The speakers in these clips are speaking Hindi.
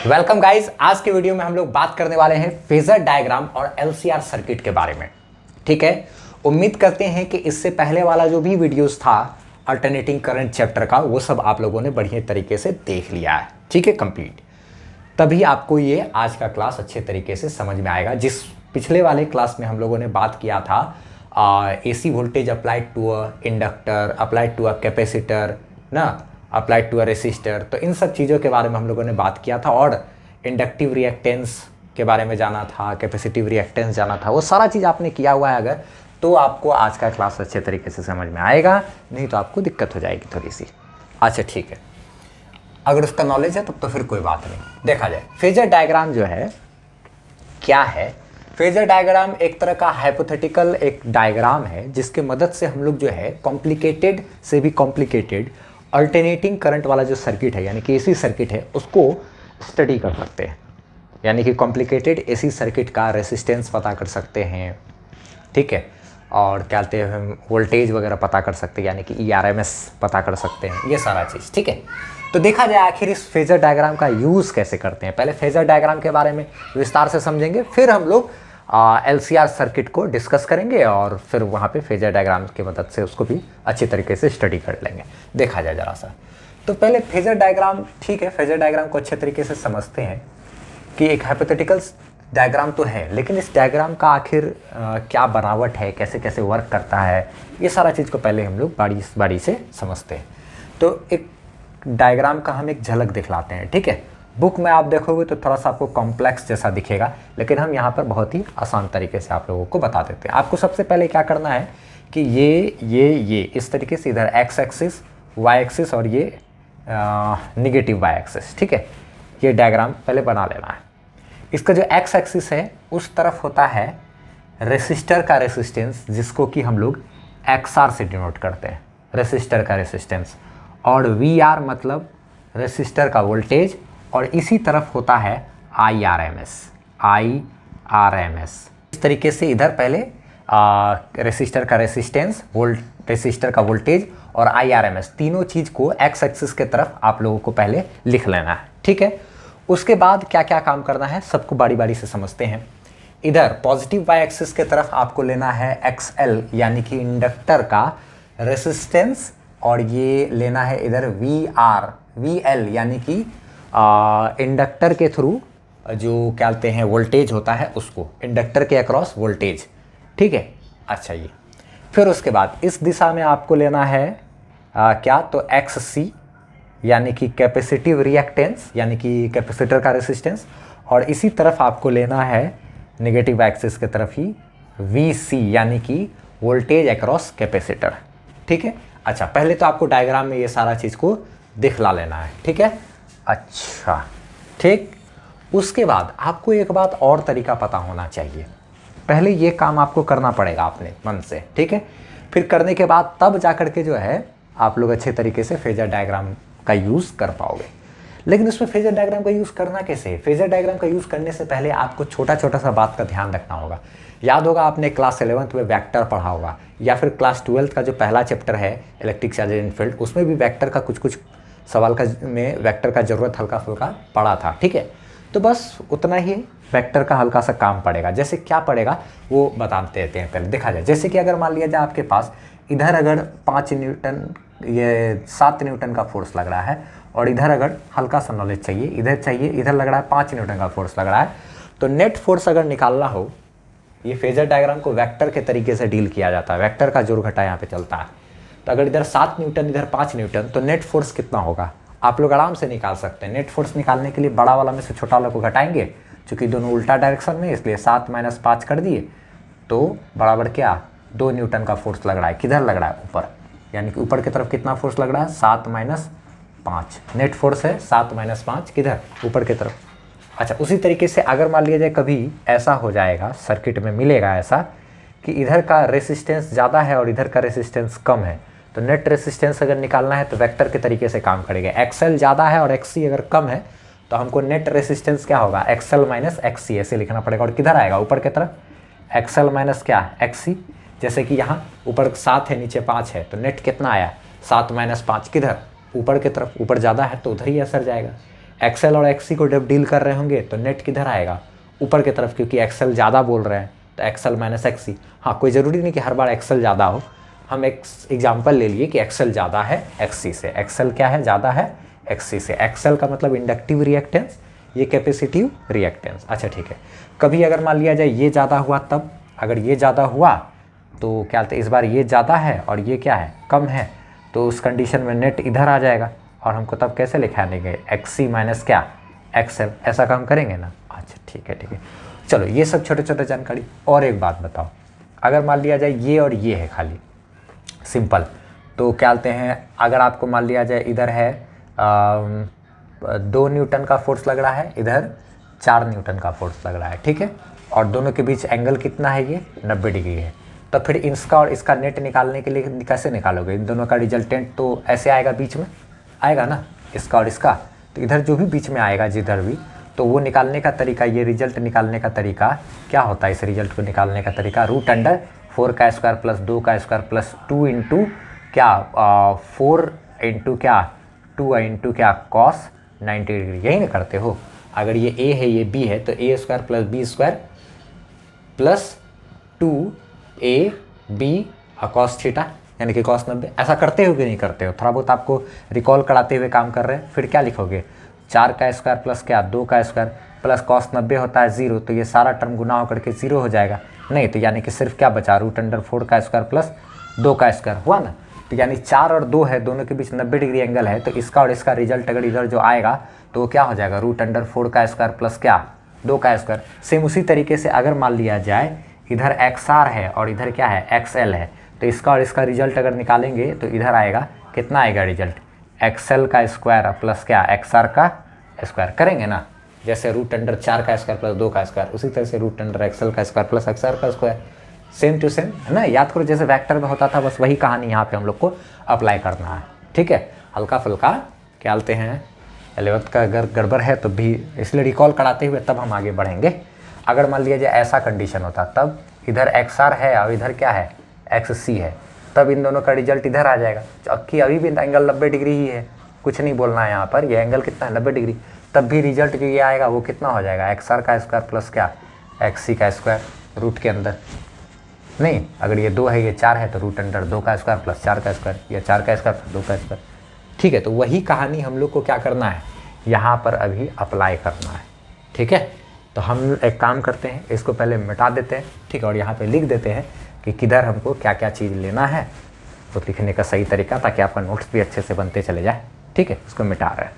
Welcome guys. आज के वीडियो में हम लोग बात करने वाले हैं फेजर डायग्राम और एलसीआर सर्किट के बारे में। ठीक है, उम्मीद करते हैं कि इससे पहले वाला जो भी वीडियोस था अल्टरनेटिंग करंट चैप्टर का, वो सब आप लोगों ने बढ़िया तरीके से देख लिया है। ठीक है, कंप्लीट। तभी आपको ये आज का क्लास अच्छे तरीके से समझ में आएगा। जिस पिछले वाले क्लास में हम लोगों ने बात किया था AC voltage applied to a inductor, applied to a capacitor ना, अप्लाइड टू अ रेसिस्टर, तो इन सब चीज़ों के बारे में हम लोगों ने बात किया था और इंडक्टिव रिएक्टेंस के बारे में जाना था, कैपेसिटिव रिएक्टेंस जाना था। वो सारा चीज़ आपने किया हुआ है अगर, तो आपको आज का क्लास अच्छे तरीके से समझ में आएगा, नहीं तो आपको दिक्कत हो जाएगी थोड़ी सी। अच्छा ठीक है, अगर उसका नॉलेज है तब तो फिर कोई बात नहीं। देखा जाए फेजर डायग्राम जो है क्या है। फेजर डायग्राम एक तरह का हाइपोथेटिकल एक डायग्राम है जिसके मदद से हम लोग जो है कॉम्प्लिकेटेड से भी कॉम्प्लिकेटेड अल्टरनेटिंग करंट वाला जो सर्किट है, यानी कि एसी सर्किट है, उसको स्टडी कर सकते हैं। यानी कि कॉम्प्लिकेटेड एसी सर्किट का रेसिस्टेंस पता कर सकते हैं। ठीक है, और क्या कहते हैं, वोल्टेज वगैरह पता कर सकते हैं, यानी कि ERMS पता कर सकते हैं, ये सारा चीज़। ठीक है, तो देखा जाए आखिर इस फेजर डायग्राम का यूज़ कैसे करते हैं। पहले फेजर डायग्राम के बारे में विस्तार से समझेंगे, फिर हम लोग LCR सर्किट को डिस्कस करेंगे और फिर वहाँ पे फेजर डायग्राम की मदद से उसको भी अच्छी तरीके से स्टडी कर लेंगे। देखा जाए ज़रा सा, तो पहले फेजर डायग्राम, ठीक है, फेजर डायग्राम को अच्छे तरीके से समझते हैं कि एक हाइपोथेटिकल डायग्राम तो है, लेकिन इस डायग्राम का आखिर क्या बनावट है, कैसे कैसे वर्क करता है, ये सारा चीज़ को पहले हम लोग बारी से समझते हैं। तो एक डायग्राम का हम एक झलक दिखलाते हैं। ठीक है, बुक में आप देखोगे तो थोड़ा सा आपको कॉम्प्लेक्स जैसा दिखेगा, लेकिन हम यहाँ पर बहुत ही आसान तरीके से आप लोगों को बता देते हैं। आपको सबसे पहले क्या करना है कि ये इस तरीके से इधर एक्स एक्सिस, वाई एक्सिस और ये निगेटिव वाई एक्सिस, ठीक है, ये डायग्राम पहले बना लेना है। इसका जो एक्स एक्सिस है उस तरफ होता है रेसिस्टर का रेसिस्टेंस, जिसको कि हम लोग XR से डिनोट करते हैं, रेसिस्टर का रेसिस्टेंस, और VR मतलब रेसिस्टर का वोल्टेज, और इसी तरफ होता है IRMS। इस तरीके से इधर पहले रेसिस्टर का रेसिस्टेंस, रेसिस्टर का वोल्टेज और IRMS तीनों चीज़ को एक्स एक्सिस के तरफ आप लोगों को पहले लिख लेना है। ठीक है, उसके बाद क्या क्या काम करना है सबको बारी बारी से समझते हैं। इधर पॉजिटिव वाई एक्सिस के तरफ आपको लेना है XL, यानी कि इंडक्टर का रेसिस्टेंस, और ये लेना है इधर VL, यानी कि इंडक्टर के थ्रू जो क्या कहते हैं वोल्टेज होता है उसको, इंडक्टर के अक्रॉस वोल्टेज। ठीक है, अच्छा ये फिर उसके बाद इस दिशा में आपको लेना है क्या, तो XC, यानी कि कैपेसिटिव रिएक्टेंस, यानी कि कैपेसिटर का रेसिस्टेंस, और इसी तरफ आपको लेना है नेगेटिव एक्सिस की तरफ ही VC, यानी कि वोल्टेज अक्रॉस कैपेसिटर। ठीक है, अच्छा पहले तो आपको डायग्राम में ये सारा चीज़ को दिखला लेना है। ठीक है, अच्छा ठीक, उसके बाद आपको एक बात और तरीका पता होना चाहिए। पहले ये काम आपको करना पड़ेगा अपने मन से, ठीक है, फिर करने के बाद तब जा कर के जो है आप लोग अच्छे तरीके से फेजर डायग्राम का यूज़ कर पाओगे। लेकिन उसमें फेजर डायग्राम का यूज़ करना कैसे? फेजर डायग्राम का यूज़ करने से पहले आपको छोटा छोटा सा बात का ध्यान रखना होगा। याद होगा आपने क्लास 11th में वेक्टर पढ़ा होगा, या फिर क्लास 12th का जो पहला चैप्टर है इलेक्ट्रिक चार्ज एंड फील्ड, उसमें भी वेक्टर का कुछ सवाल का में वेक्टर का ज़रूरत हल्का फुल्का पड़ा था। ठीक है, तो बस उतना ही वेक्टर का हल्का सा काम पड़ेगा। जैसे क्या पड़ेगा वो बताते रहते हैं। पहले देखा जाए, जैसे कि अगर मान लिया जाए आपके पास इधर अगर 5 न्यूटन, ये 7 न्यूटन का फोर्स लग रहा है, और इधर अगर हल्का सा नॉलेज चाहिए, इधर लग रहा है 5 न्यूटन का फोर्स लग रहा है, तो नेट फोर्स अगर निकालना हो, ये फेजर डायग्राम को वेक्टर के तरीके से डील किया जाता है, वेक्टर का जोड़ घटा यहाँ पे चलता है। तो अगर इधर 7 न्यूटन इधर 5 न्यूटन, तो नेट फोर्स कितना होगा आप लोग आराम से निकाल सकते हैं। नेट फोर्स निकालने के लिए बड़ा वाला में से छोटा वाला को घटाएंगे, चूँकि दोनों उल्टा डायरेक्शन में, इसलिए 7 - 5 कर दिए, तो बराबर क्या 2 न्यूटन का फोर्स लग रहा है। किधर लग रहा है? ऊपर, यानी कि ऊपर की तरफ कितना फोर्स लग रहा है? 7 - 5 नेट फोर्स है, 7 - 5 किधर? ऊपर की तरफ। अच्छा, उसी तरीके से अगर मान लिया जाए कभी ऐसा हो जाएगा, सर्किट में मिलेगा ऐसा कि इधर का रेसिस्टेंस ज़्यादा है और इधर का रेसिस्टेंस कम है, तो नेट रेसिस्टेंस अगर निकालना है तो वेक्टर के तरीके से काम करेगा। XL ज़्यादा है और XC अगर कम है, तो हमको नेट रेसिस्टेंस क्या होगा? XL - XC ऐसे लिखना पड़ेगा। और किधर आएगा? ऊपर की तरफ। XL - क्या? XC। जैसे कि यहाँ ऊपर 7 है, नीचे 5 है, तो नेट कितना आया? 7 - 5 किधर? ऊपर की तरफ। ऊपर ज़्यादा है तो उधर ही असर जाएगा। एक्सएल और एक्ससी को जब डील कर रहे होंगे तो नेट किधर आएगा, ऊपर की तरफ, क्योंकि एक्सएल ज़्यादा बोल रहे हैं तो एक्सएल माइनस एक्ससी। हाँ, कोई ज़रूरी नहीं कि हर बार एक्सएल ज़्यादा हो, हम एक एग्जाम्पल ले लिए कि एक्सएल ज़्यादा है एक्ससी से। एक्सएल क्या है, ज़्यादा है एक्ससी से। एक्सएल का मतलब इंडक्टिव रिएक्टेंस, ये कैपेसिटिव रिएक्टेंस। अच्छा ठीक है, कभी अगर मान लिया जाए ये ज़्यादा हुआ, तब अगर ये ज़्यादा हुआ तो क्या होता है, इस बार ये ज़्यादा है और ये क्या है, कम है, तो उस कंडीशन में नेट इधर आ जाएगा और हमको तब कैसे लिखा देंगे, एक्ससी माइनस क्या, एक्सएल, ऐसा काम करेंगे ना। अच्छा ठीक है, ठीक है, चलो ये सब छोटे छोटे जानकारी। और एक बात बताओ, अगर मान लिया जाए ये और ये है खाली सिंपल, तो क्या बोलते हैं, अगर आपको मान लिया जाए इधर है 2 न्यूटन का फोर्स लग रहा है, इधर 4 न्यूटन का फोर्स लग रहा है, ठीक है, और दोनों के बीच एंगल कितना है, ये 90 डिग्री है, तो फिर इसका और इसका नेट निकालने के लिए कैसे निकालोगे, इन दोनों का रिजल्टेंट तो ऐसे आएगा, बीच में आएगा ना, इसका और इसका, तो इधर जो भी बीच में आएगा जिधर भी, तो वो निकालने का तरीका, ये रिजल्ट निकालने का तरीका क्या होता है, इस रिजल्ट को निकालने का तरीका √4 का स्क्वायर प्लस 2 का स्क्वायर प्लस 2 इंटू क्या 4 इंटू क्या 2 इंटू क्या कॉस 90 डिग्री, यही ना करते हो। अगर ये a है ये b है तो a square plus b square plus 2ab cos theta यानी कि कॉस 90, ऐसा करते हो कि नहीं करते हो, थोड़ा बहुत आपको रिकॉल कराते हुए काम कर रहे हैं। फिर क्या लिखोगे, 4 का स्क्वायर प्लस क्या 2 का स्क्वायर प्लस कॉस 90 होता है 0, तो ये सारा टर्म गुना होकर के 0 हो जाएगा, नहीं तो यानी कि सिर्फ क्या बचा, √4 का स्क्वायर प्लस 2 का स्क्वायर हुआ ना, तो यानी 4 और 2 है, दोनों के बीच 90 डिग्री एंगल है, तो इसका और इसका रिजल्ट अगर इधर जो आएगा तो वो क्या हो जाएगा, √4 का स्क्वायर प्लस क्या 2 का स्क्वायर। सेम उसी तरीके से अगर मान लिया जाए इधर XR है और इधर क्या है XL है, तो इसका और इसका रिजल्ट अगर निकालेंगे तो इधर आएगा, कितना आएगा रिजल्ट, XL का स्क्वायर प्लस क्या XR का स्क्वायर, करेंगे ना, जैसे √4 का स्क्वायर प्लस 2 का स्क्वायर, उसी तरह से √XL का स्क्वायर प्लस XR का स्क्वायर, सेम टू सेम है ना, याद करो जैसे वेक्टर में होता था, बस वही कहानी यहाँ पे हम लोग को अप्लाई करना है, ठीक है। हल्का फुल्का क्या बोलते हैं 11th का अगर गड़बड़ है तो भी इसलिए रिकॉल कराते हुए तब हम आगे बढ़ेंगे। अगर मान लिया जाए ऐसा कंडीशन होता, तब इधर XR है और इधर क्या है XC है, तब इन दोनों का रिजल्ट इधर आ जाएगा, जबकि अभी भी एंगल 90 डिग्री ही है, कुछ नहीं बोलना है यहाँ पर, ये एंगल कितना है 90 डिग्री, तब भी रिजल्ट जो ये आएगा वो कितना हो जाएगा, XR का स्क्वायर प्लस क्या XC का स्क्वायर रूट के अंदर, नहीं अगर ये 2 है ये 4 है तो √2 का स्क्वायर प्लस 4 का स्क्वायर, या 4 का स्क्वायर प्लस 2 का स्क्वायर, ठीक है। तो वही कहानी हम लोग को क्या करना है, यहाँ पर अभी अप्लाई करना है, ठीक है। तो हम एक काम करते हैं, इसको पहले मिटा देते हैं, ठीक है, और यहाँ पे लिख देते हैं कि किधर हमको क्या क्या चीज़ लेना है, तो लिखने का सही तरीका, ताकि आपका नोट्स भी अच्छे से बनते चले जाए, ठीक है। इसको मिटा रहे हैं,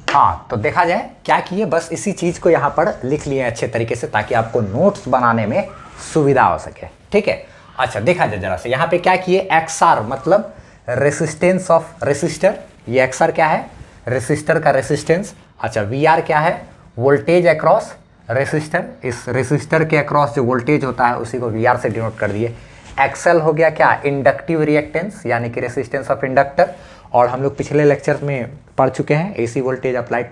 हाँ, तो देखा जाए क्या किए, बस इसी चीज़ को यहाँ पर लिख लिए अच्छे तरीके से, ताकि आपको नोट्स बनाने में सुविधा हो सके, ठीक है। अच्छा देखा जाए जरा से, यहाँ पे क्या किए, XR मतलब रेसिस्टेंस ऑफ रेसिस्टर, ये XR क्या है, रेसिस्टर का रेसिस्टेंस। अच्छा VR क्या है, वोल्टेज अक्रॉस रेसिस्टर, इस रेसिस्टर के अक्रॉस जो वोल्टेज होता है उसी को VR से डिनोट कर दिए। XL हो गया क्या, इंडक्टिव रिएक्टेंस यानी कि रेसिस्टेंस ऑफ इंडक्टर, और हम लोग पिछले लेक्चर में पढ़ चुके हैं AC voltage applied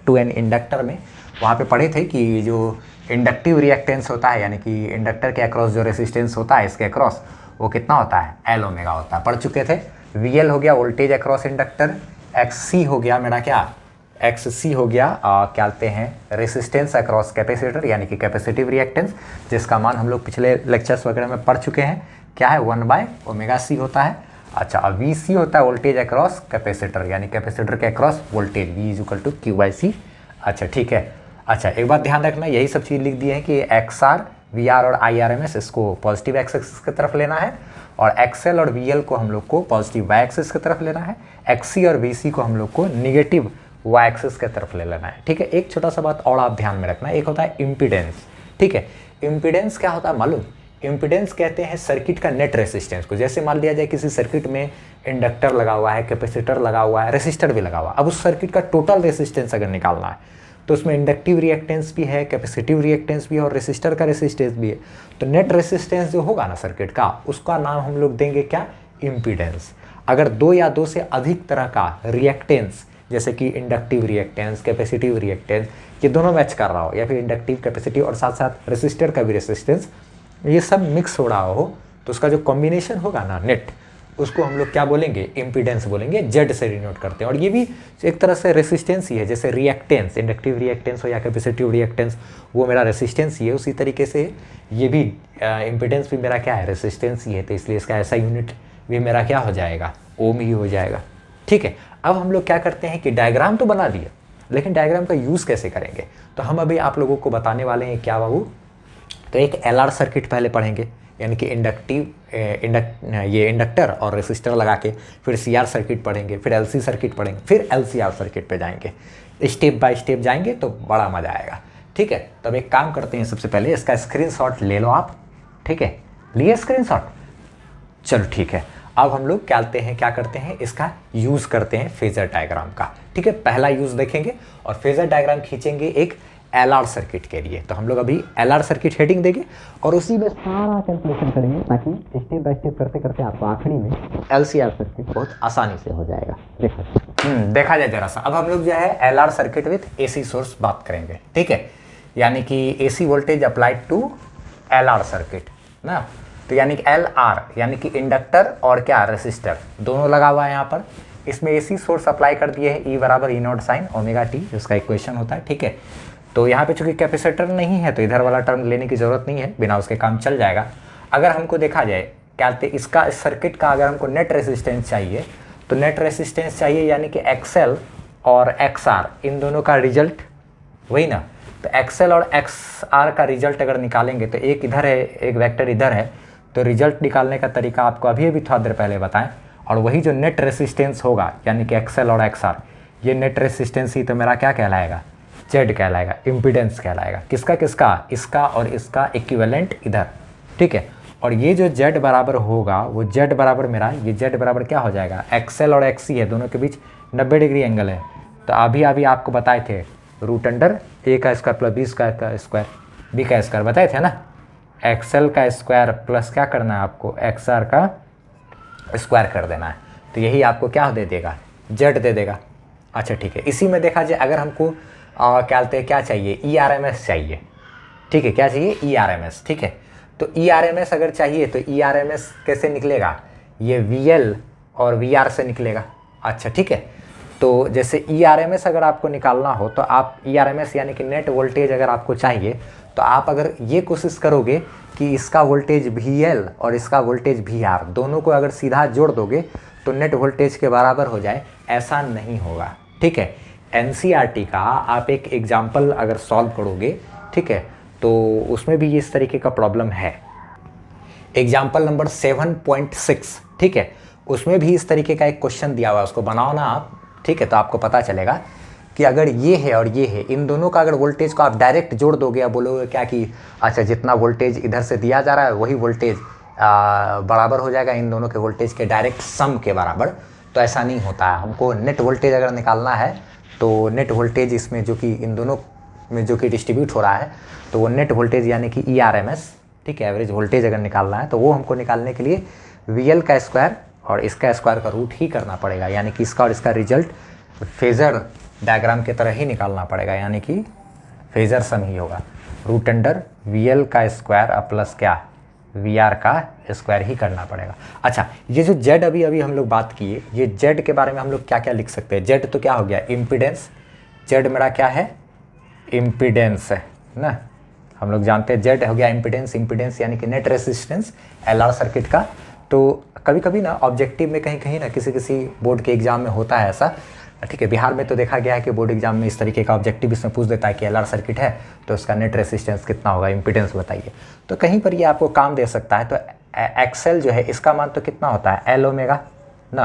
to an inductor में, वहाँ पे पढ़े थे कि जो इंडक्टिव रिएक्टेंस होता है यानी कि इंडक्टर के अक्रॉस जो रेसिस्टेंस होता है इसके अक्रॉस, वो कितना होता है, L ओमेगा होता है, पढ़ चुके थे। VL हो गया वोल्टेज अक्रॉस इंडक्टर, XC हो गया मेरा क्या, XC हो गया क्या कहते हैं रेसिस्टेंस अक्रॉस कैपेसिटर यानी कि कैपेसिटिव रिएक्टेंस, जिसका मान हम लोग पिछले लेक्चर्स वगैरह में पढ़ चुके हैं, क्या है 1/ωc होता है। अच्छा अब VC होता है वोल्टेज अक्रॉस कैपेसिटर यानी कैपेसिटर के अक्रॉस वोल्टेज, V = Q/C। अच्छा ठीक है। अच्छा एक बात ध्यान रखना, यही सब चीज़ लिख दिए हैं कि XR VR और IRMS इसको पॉजिटिव एक्स एक्सिस की तरफ लेना है, और XL और VL को हम लोग को पॉजिटिव वाई एक्सिस की तरफ लेना है, XC और VC को हम लोग को निगेटिव वाई एक्सिस की तरफ ले लेना है, ठीक है। एक छोटा सा बात और आप ध्यान में रखना, एक होता है इम्पीडेंस, ठीक है। इम्पीडेंस क्या होता है मालूम, इम्पीडेंस कहते हैं सर्किट का नेट रेसिस्टेंस को। जैसे मान लिया जाए किसी सर्किट में इंडक्टर लगा हुआ है, कैपेसिटर लगा हुआ है, रेसिस्टर भी लगा हुआ है, अब उस सर्किट का टोटल रेसिस्टेंस अगर निकालना है तो उसमें इंडक्टिव रिएक्टेंस भी है, कैपेसिटिव रिएक्टेंस भी है और रेसिस्टर का रेसिस्टेंस भी है, तो नेट रेसिस्टेंस जो होगा ना सर्किट का, उसका नाम हम लोग देंगे क्या, इम्पीडेंस। अगर 2 या 2 से अधिक तरह का रिएक्टेंस जैसे कि इंडक्टिव रिएक्टेंस, कैपेसिटिव रिएक्टेंस, ये दोनों मैच कर रहा हो, या फिर इंडक्टिव कैपेसिटिव और साथ साथ रेसिस्टर का भी रेसिस्टेंस, ये सब मिक्स हो रहा हो, तो उसका जो कॉम्बिनेशन होगा ना नेट, उसको हम लोग क्या बोलेंगे, इम्पीडेंस बोलेंगे, जेड से डिनोट करते हैं। और ये भी एक तरह से रेसिस्टेंस ही है, जैसे रिएक्टेंस, इंडक्टिव रिएक्टेंस हो या कैपेसिटिव रिएक्टेंस, वो मेरा रेसिस्टेंस ही है। उसी तरीके से ये भी इम्पीडेंस भी मेरा क्या है, रेसिस्टेंस ही है। तो इसलिए इसका ऐसा यूनिट भी मेरा क्या हो जाएगा, ओम ही हो जाएगा। ठीक है, अब हम लोग क्या करते हैं कि डायग्राम तो बना दिया, लेकिन डायग्राम का यूज़ कैसे करेंगे, तो हम अभी आप लोगों को बताने वाले हैं। क्या बाबू, तो एक एलआर सर्किट पहले पढ़ेंगे, यानी कि ये इंडक्टर और रेसिस्टर लगा के, फिर सीआर सर्किट पढ़ेंगे, फिर एलसी सर्किट पढ़ेंगे, फिर एलसीआर सर्किट पे जाएंगे। स्टेप बाय स्टेप जाएंगे तो बड़ा मज़ा आएगा। ठीक है, तब एक काम करते हैं, सबसे पहले इसका स्क्रीनशॉट ले लो आप। ठीक है, लिए स्क्रीनशॉट, चलो ठीक है। अब हम लोग क्या करते हैं, इसका यूज़ करते हैं फेजर डायग्राम का। ठीक है, पहला यूज़ देखेंगे और फेजर डायग्राम खींचेंगे एक एलआर सर्किट के लिए। तो हम लोग अभी एलआर सर्किट हेडिंग देंगे और उसी में सारा कैलकुलेशन करेंगे, ताकि स्टेप बाय स्टेप करते करते आपको आखिरी में एलसीआर सर्किट बहुत आसानी से हो जाएगा। देखा जाए जरा सा। अब हम लोग जो है LR circuit with AC source बात करेंगे। ठीक है, यानी कि AC voltage applied to LR circuit ना। तो यानी कि एल आर यानी कि इंडक्टर और क्या, रेसिस्टर, दोनों लगा हुआ है यहाँ पर। इसमें एसी सोर्स अप्लाई कर दिए है, ई बराबर ई नॉट साइन ओमेगा टी, जिसका इक्वेशन होता है। ठीक है, तो यहाँ पे चूंकि कैपेसिटर नहीं है तो इधर वाला टर्म लेने की ज़रूरत नहीं है, बिना उसके काम चल जाएगा। अगर हमको देखा जाए क्या इसका, इस सर्किट का अगर हमको नेट रेसिस्टेंस चाहिए, तो नेट रेसिस्टेंस चाहिए यानी कि एक्सएल और एक्सआर, इन दोनों का रिजल्ट वही ना। तो एक्सएल और एक्सआर का रिजल्ट अगर निकालेंगे, तो एक इधर है, एक वेक्टर इधर है, तो रिजल्ट निकालने का तरीका आपको अभी थोड़ा देर पहले बताएं। और वही जो नेट रेसिस्टेंस होगा, यानी कि एक्सएल और एक्सआर, ये नेट रेसिस्टेंस ही तो मेरा क्या कहलाएगा, जेड कहलाएगा, इम्पीडेंस कहलाएगा। किसका किसका, इसका और इसका इक्विवेलेंट इधर। ठीक है, और ये जो जेड बराबर होगा, वो जेड बराबर मेरा, ये जेड बराबर क्या हो जाएगा, एक्सएल और एक्सी है, दोनों के बीच 90 डिग्री एंगल है। तो अभी आपको बताए थे रूट अंडर ए का स्क्वायर प्लस बी का स्क्वायर, बी का स्क्वायर बताए थे ना। एक्सएल का स्क्वायर प्लस क्या करना है आपको, एक्सआर का स्क्वायर कर देना है। तो यही आपको क्या दे देगा, जेड दे देगा। अच्छा ठीक है, इसी में देखा जाए अगर हमको क्या चाहिए, ई आर एम एस चाहिए। ठीक है, क्या चाहिए, ई आर एम एस। ठीक है, तो ई आर एम एस अगर चाहिए तो ई आर एम एस कैसे निकलेगा, ये वी एल और वी आर से निकलेगा। अच्छा ठीक है, तो जैसे ई आर एम एस अगर आपको निकालना हो, तो आप ई आर एम एस यानी कि नेट वोल्टेज अगर आपको चाहिए, तो आप अगर ये कोशिश करोगे कि इसका वोल्टेज वी एल और इसका वोल्टेज वी आर, दोनों को अगर सीधा जोड़ दोगे तो नेट वोल्टेज के बराबर हो जाए, ऐसा नहीं होगा। ठीक है, एनसीईआरटी का आप एक एग्जाम्पल अगर सॉल्व करोगे, ठीक है, तो उसमें भी इस तरीके का प्रॉब्लम है। एग्जाम्पल नंबर 7.6, ठीक है, उसमें भी इस तरीके का एक क्वेश्चन दिया हुआ है, उसको बनाओ ना आप। ठीक है, तो आपको पता चलेगा कि अगर ये है और ये है, इन दोनों का अगर वोल्टेज को आप डायरेक्ट जोड़ दोगे या बोलोगे क्या कि अच्छा जितना वोल्टेज इधर से दिया जा रहा है वही वोल्टेज बराबर हो जाएगा इन दोनों के वोल्टेज के डायरेक्ट सम के बराबर, तो ऐसा नहीं होता है। हमको नेट वोल्टेज अगर निकालना है, तो नेट वोल्टेज इसमें जो कि इन दोनों में जो कि डिस्ट्रीब्यूट हो रहा है, तो वो नेट वोल्टेज यानी कि ERMS, ठीक है, एवरेज वोल्टेज अगर निकालना है, तो वो हमको निकालने के लिए VL का स्क्वायर और इसका स्क्वायर का रूट ही करना पड़ेगा, यानी कि इसका और इसका रिजल्ट फेज़र डायग्राम की तरह ही निकालना पड़ेगा, यानी कि फेज़र सम ही होगा। रूट अंडर VL का स्क्वायर प्लस क्या VR का स्क्वायर ही करना पड़ेगा। अच्छा, ये जो Z अभी हम लोग बात किए, ये Z के बारे में हम लोग क्या क्या लिख सकते हैं। Z तो क्या हो गया, इम्पीडेंस। Z मेरा क्या है, इम्पीडेंस है ना, हम लोग जानते हैं Z हो गया इम्पीडेंस। इम्पीडेंस यानी कि नेट रेसिस्टेंस LR सर्किट का। तो कभी कभी ना ऑब्जेक्टिव में कहीं ना किसी बोर्ड के एग्जाम में होता है ऐसा, ठीक है। बिहार में तो देखा गया है कि बोर्ड एग्जाम में इस तरीके का ऑब्जेक्टिव इसमें पूछ देता है कि LR सर्किट है तो उसका नेट रेसिस्टेंस कितना होगा, इम्पीडेंस बताइए। तो कहीं पर ये आपको काम दे सकता है। तो एक्सएल जो है इसका मान तो कितना होता है, L ओमेगा ना,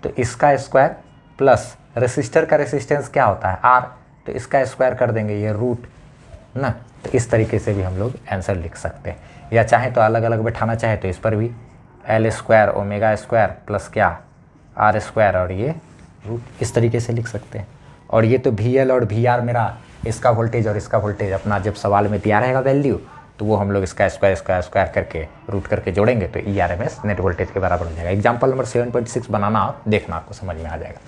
तो इसका स्क्वायर प्लस रेसिस्टर का रेसिस्टेंस क्या होता है, R, तो इसका स्क्वायर कर देंगे, ये रूट ना। तो इस तरीके से भी हम लोग आंसर लिख सकते हैं, या चाहे तो अलग अलग बैठाना चाहे तो इस पर भी L square omega square plus क्या R स्क्वायर और ये रूट, इस तरीके से लिख सकते हैं। और ये तो VL और VR मेरा इसका वोल्टेज और इसका वोल्टेज अपना जब सवाल में दिया रहेगा वैल्यू, तो वो हम लोग इसका स्क्वायर करके रूट करके जोड़ेंगे तो ERMS नेट वोल्टेज के बराबर हो जाएगा। एग्जाम्पल नंबर 7.6 बनाना, आप देखना, आपको समझ में आ जाएगा,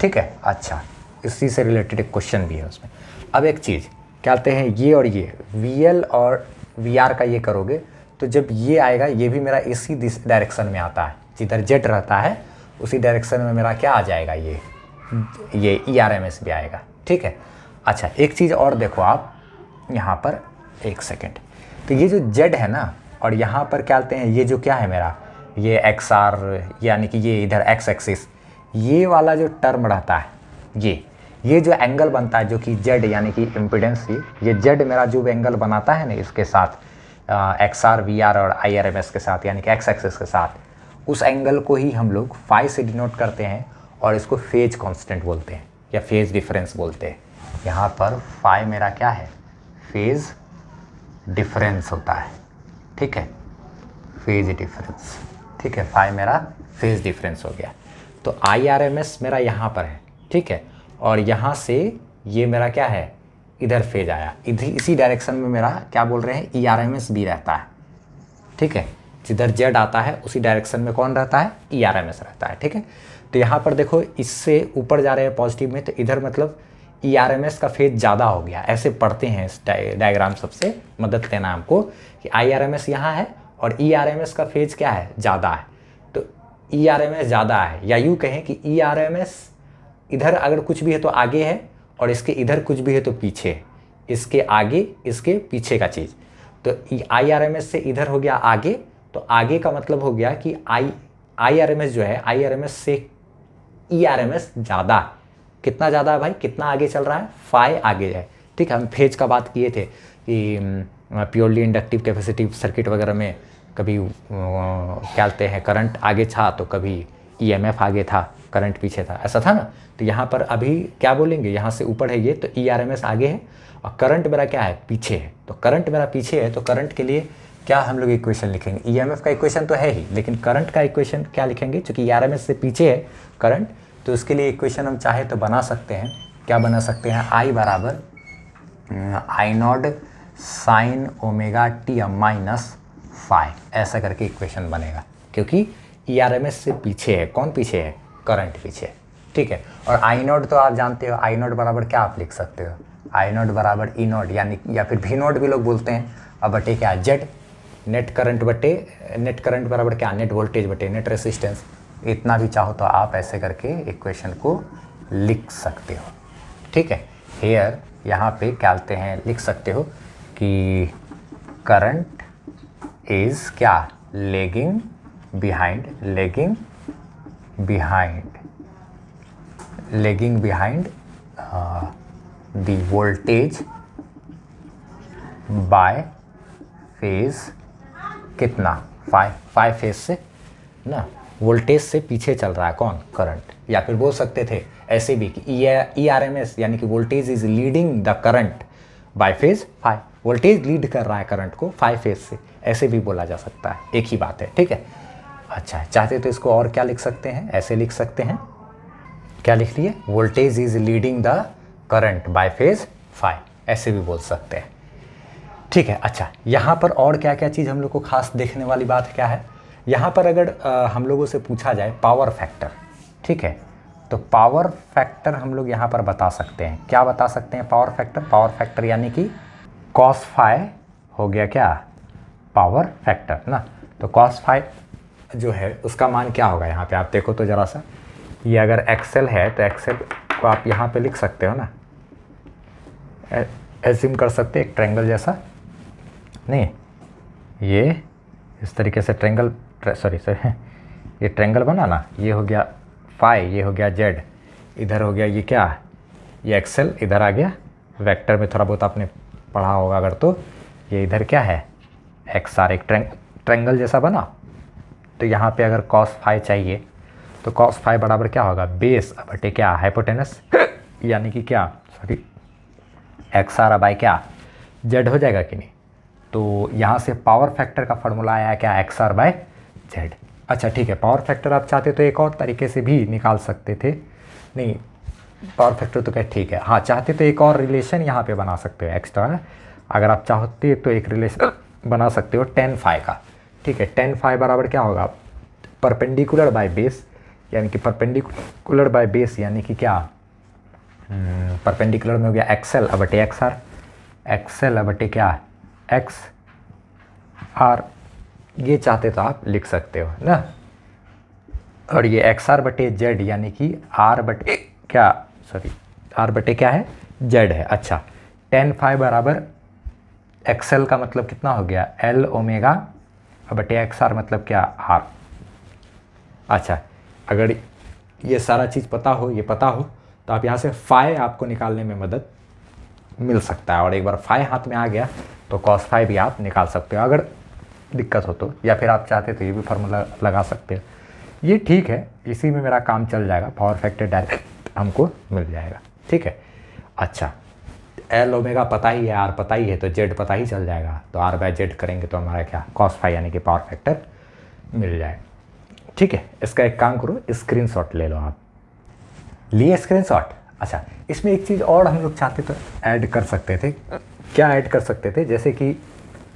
ठीक है। अच्छा, इसी से रिलेटेड एक क्वेश्चन भी है उसमें। अब एक चीज़ क्या कहते हैं, ये और ये VL और VR का ये करोगे तो जब ये आएगा ये भी मेरा इसी डायरेक्शन में आता है, जिधर जेड रहता है उसी डायरेक्शन में मेरा क्या आ जाएगा, ये ERMS भी आएगा। ठीक है। अच्छा एक चीज़ और देखो आप यहाँ पर, एक सेकेंड, तो ये जो जेड है ना और यहाँ पर क्या कहते हैं, ये जो क्या है मेरा, ये XR यानी कि ये इधर X एक्सिस, ये वाला जो टर्म रहता है, ये जो एंगल बनता है जो कि जेड यानी कि इम्पीडेंस, ये जेड मेरा जो एंगल बनाता है ना इसके साथ XR VR और IRMS के साथ यानी कि X एक्सिस के साथ, उस एंगल को ही हम लोग फाई से डिनोट करते हैं और इसको फेज कांस्टेंट बोलते हैं या फेज डिफरेंस बोलते हैं। यहाँ पर फाई मेरा क्या है, फेज डिफरेंस होता है। ठीक है, फेज डिफरेंस। ठीक है, फाई मेरा फेज डिफरेंस हो गया। तो IRMS मेरा यहाँ पर है। ठीक है, और यहाँ से ये मेरा क्या है, इधर फेज आया, इधर इसी डायरेक्शन में मेरा क्या बोल रहे हैं, ERMS भी रहता है। ठीक है, जिधर जेड आता है उसी डायरेक्शन में कौन रहता है, ERMS रहता है। ठीक है, तो यहाँ पर देखो इससे ऊपर जा रहे हैं पॉजिटिव में, तो इधर मतलब ERMS का फेज ज़्यादा हो गया। ऐसे पढ़ते हैं इस डायग्राम, सबसे मदद लेना हमको कि IRMS यहाँ है और ERMS का फेज क्या है, ज़्यादा है। तो ERMS ज़्यादा है, या यूँ कहें कि ERMS इधर अगर कुछ भी है तो आगे है और इसके इधर कुछ भी है तो पीछे है, इसके आगे इसके पीछे का चीज़। तो IRMS से इधर हो गया आगे, तो आगे का मतलब हो गया कि IRMS जो है, IRMS से ERMS ज़्यादा। कितना ज़्यादा है भाई, कितना आगे चल रहा है, फाई आगे है। ठीक है, हम फेज का बात किए थे कि प्योरली इंडक्टिव कैपेसिटिव सर्किट वगैरह में कभी क्या कहते हैं, करंट आगे था तो कभी EMF आगे था, करंट पीछे था, ऐसा था ना। तो यहाँ पर अभी क्या बोलेंगे, यहाँ से ऊपर है ये, तो ERMS आगे है और करंट मेरा क्या है, पीछे है। तो करंट मेरा पीछे है, तो करंट के लिए क्या हम लोग इक्वेशन लिखेंगे, EMF का इक्वेशन तो है ही, लेकिन करंट का इक्वेशन क्या लिखेंगे, चूँकि ERMS से पीछे है करंट, तो उसके लिए इक्वेशन हम चाहे तो बना सकते हैं। क्या बना सकते हैं, I बराबर I0 sine omega T minus phi, ऐसा करके इक्वेशन बनेगा, क्योंकि ERMS से पीछे है, कौन पीछे है, करंट पीछे है। ठीक है, और I0 तो आप जानते हो, I0 बराबर क्या आप लिख सकते हो, I0 बराबर E0 यानी, या फिर V0 भी लोग बोलते हैं, अब बटे क्या, जेड, नेट करंट बटे, नेट करंट बराबर क्या, नेट वोल्टेज बटे नेट रेसिस्टेंस। इतना भी चाहो तो आप ऐसे करके इक्वेशन को लिख सकते हो। ठीक है, हेयर यहाँ पे क्या कहते हैं, लिख सकते हो कि करंट इज़ क्या, lagging behind, lagging behind the voltage by phase, कितना, फाइव फेज से ना, वोल्टेज से पीछे चल रहा है कौन, करंट। या फिर बोल सकते थे ऐसे भी कि ERMS यानी कि voltage is leading the current bye phase 5, voltage lead कर रहा है करंट को 5 फेज से, ऐसे भी बोला जा सकता है, एक ही बात है। ठीक है, अच्छा चाहते तो इसको और क्या लिख सकते हैं, ऐसे लिख सकते हैं, क्या लिख लिए, voltage is leading the current bye phase 5, ऐसे भी बोल सकते हैं। ठीक है, अच्छा यहाँ पर और क्या क्या चीज़ हम लोग को खास देखने वाली बात क्या है, यहाँ पर अगर हम लोगों से पूछा जाए पावर फैक्टर, ठीक है, तो पावर फैक्टर हम लोग यहाँ पर बता सकते हैं, क्या बता सकते हैं पावर फैक्टर, पावर फैक्टर यानी कि कॉस फाई हो गया क्या, पावर फैक्टर ना। तो कॉस फाई जो है उसका मान क्या होगा, यहाँ पे आप देखो तो ज़रा सा, ये अगर एक्सेल है तो एक्सेल को आप यहाँ पे लिख सकते हो ना, एज्यूम कर सकते हैं एक ट्रायंगल जैसा, नहीं ये इस तरीके से ट्रायंगल, सॉरी ये ट्रायंगल बना ना, ये हो गया फाई, ये हो गया जेड, इधर हो गया ये क्या, ये एक्सेल, इधर आ गया वेक्टर में थोड़ा बहुत आपने पढ़ा होगा अगर, तो ये इधर क्या है XR, एक ट्रायंगल जैसा बना। तो यहाँ पे अगर कॉस फाई चाहिए तो कॉस फाई बराबर क्या होगा, बेस बटे क्या, हाइपोटेनस यानी कि क्या, सॉरी XR बाय क्या, जेड हो जाएगा कि नहीं। तो यहाँ से पावर फैक्टर का फॉर्मूला आया क्या, XR बाय जेड। अच्छा ठीक है, पावर फैक्टर आप चाहते तो एक और तरीके से भी निकाल सकते थे, नहीं पावर फैक्टर तो क्या ठीक है, हाँ चाहते तो एक और रिलेशन यहाँ पे बना सकते हो एक्स्ट्रा, अगर आप चाहते तो एक रिलेशन बना सकते हो tan फाई का। ठीक है, tan फाई बराबर क्या होगा, परपेंडिकुलर बाय बेस, यानी कि परपेंडिकुलर बाय बेस यानी कि क्या, परपेंडिकुलर में हो गया एक्सेल बटे XR, एक्सेल बटे क्या XR ये चाहते तो आप लिख सकते हो ना। और ये एक्स आर बटे जेड यानी कि आर बटे क्या, सॉरी आर बटे क्या है, जेड है। अच्छा, टेन फाइव बराबर एक्सएल का मतलब कितना हो गया, एल ओमेगा बटे एक्स आर मतलब क्या, आर। अच्छा, अगर ये सारा चीज़ पता हो, ये पता हो, तो आप यहाँ से फाई आपको निकालने में मदद मिल सकता है। और एक बार फाई हाथ में आ गया तो कॉस फाई भी आप निकाल सकते हो अगर दिक्कत हो तो, या फिर आप चाहते तो ये भी फार्मूला लगा सकते हो। ये ठीक है, इसी में मेरा काम चल जाएगा, पावर फैक्टर डायरेक्ट हमको मिल जाएगा। ठीक है। अच्छा, एल ओमेगा पता ही है, आर पता ही है, तो जेड पता ही चल जाएगा। तो आर बाय जेड करेंगे तो हमारा क्या, कॉस फाई यानी कि पावर फैक्टर मिल जाए। ठीक है, इसका एक काम करो, स्क्रीनशॉट ले लो आप। लिए स्क्रीनशॉट। अच्छा, इसमें एक चीज़ और हम लोग चाहते तो ऐड कर सकते थे। क्या ऐड कर सकते थे, जैसे कि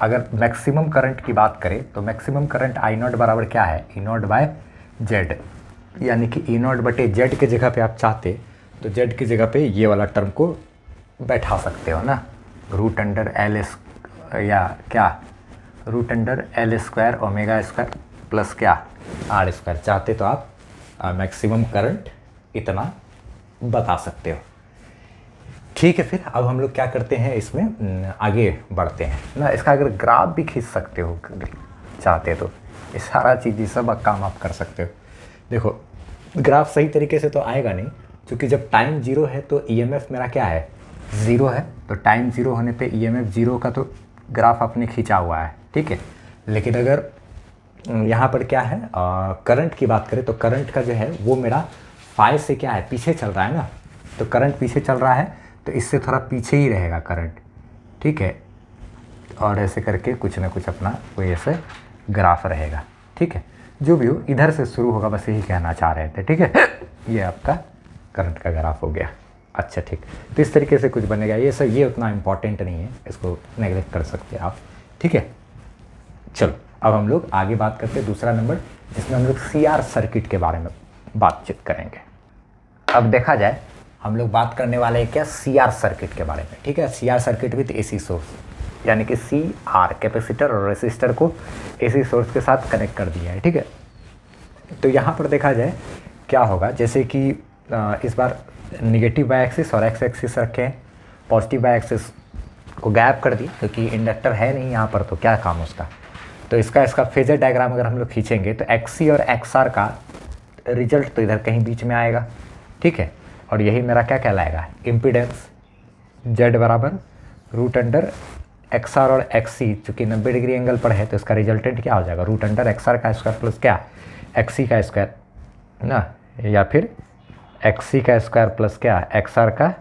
अगर मैक्सिमम करंट की बात करें तो मैक्सिमम करंट आई नॉट बराबर क्या है, ई नॉट बाय जेड, यानी कि ई नॉट बटे जेड के जगह पे आप चाहते तो जेड की जगह पे ये वाला टर्म को बैठा सकते हो ना, रूट अंडर एल या क्या, root under L square omega square plus क्या, आर स्क्वायर। चाहते तो आप मैक्सिमम करंट इतना बता सकते हो। ठीक है, फिर अब हम लोग क्या करते हैं, इसमें आगे बढ़ते हैं ना। इसका अगर ग्राफ भी खींच सकते हो चाहते तो, ये सारा चीज़, ये सब काम आप कर सकते हो। देखो, ग्राफ सही तरीके से तो आएगा नहीं, क्योंकि जब टाइम जीरो है तो ईएमएफ मेरा क्या है, ज़ीरो है। तो टाइम जीरो होने पे ईएमएफ ज़ीरो का तो ग्राफ आपने खींचा हुआ है। ठीक है, लेकिन अगर यहाँ पर क्या है, करंट की बात करें तो करंट का जो है वो मेरा फाई से क्या है, पीछे चल रहा है ना। तो करंट पीछे चल रहा है तो इससे थोड़ा पीछे ही रहेगा करंट। ठीक है, और ऐसे करके कुछ ना कुछ अपना कोई ऐसे ग्राफ रहेगा। ठीक है, जो भी हो इधर से शुरू होगा, बस यही कहना चाह रहे थे। ठीक है, ये आपका करंट का ग्राफ हो गया। अच्छा, ठीक, तो इस तरीके से कुछ बनेगा। ये सब ये उतना इम्पॉर्टेंट नहीं है, इसको नेगलेक्ट कर सकते हैं आप। ठीक है, चलो अब हम लोग आगे बात करते हैं दूसरा नंबर, जिसमें हम लोग सीआर सर्किट के बारे में बातचीत करेंगे। अब देखा जाए हम लोग बात करने वाले हैं क्या, सीआर सर्किट के बारे में। ठीक है, CR circuit with AC source, यानी कि सीआर कैपेसिटर और रेसिस्टर को एसी सोर्स के साथ कनेक्ट कर दिया है। ठीक है, तो यहाँ पर देखा जाए क्या होगा, जैसे कि इस बार निगेटिव बाई एक्सिस और एक्स एक्सिस रखे हैं, पॉजिटिव बाई एक्सिस को गैप कर दी क्योंकि इंडक्टर है नहीं यहाँ पर, तो क्या काम उसका। तो इसका फेजर डायग्राम अगर हम लोग खींचेंगे तो एक्सी और एक्सआर का रिजल्ट तो इधर कहीं बीच में आएगा। ठीक है, और यही मेरा क्या कहलाएगा, इम्पीडेंस। जेड बराबर रूट अंडर एक्स आर और एक्स सी, चूँकि 90 डिग्री एंगल पर है तो इसका रिजल्टेंट क्या हो जाएगा, रूट अंडर एक्स आर का स्क्वायर प्लस क्या, एक्स सी का स्क्वायर ना, या फिर एक्स सी का स्क्वायर प्लस क्या, एक्स आर का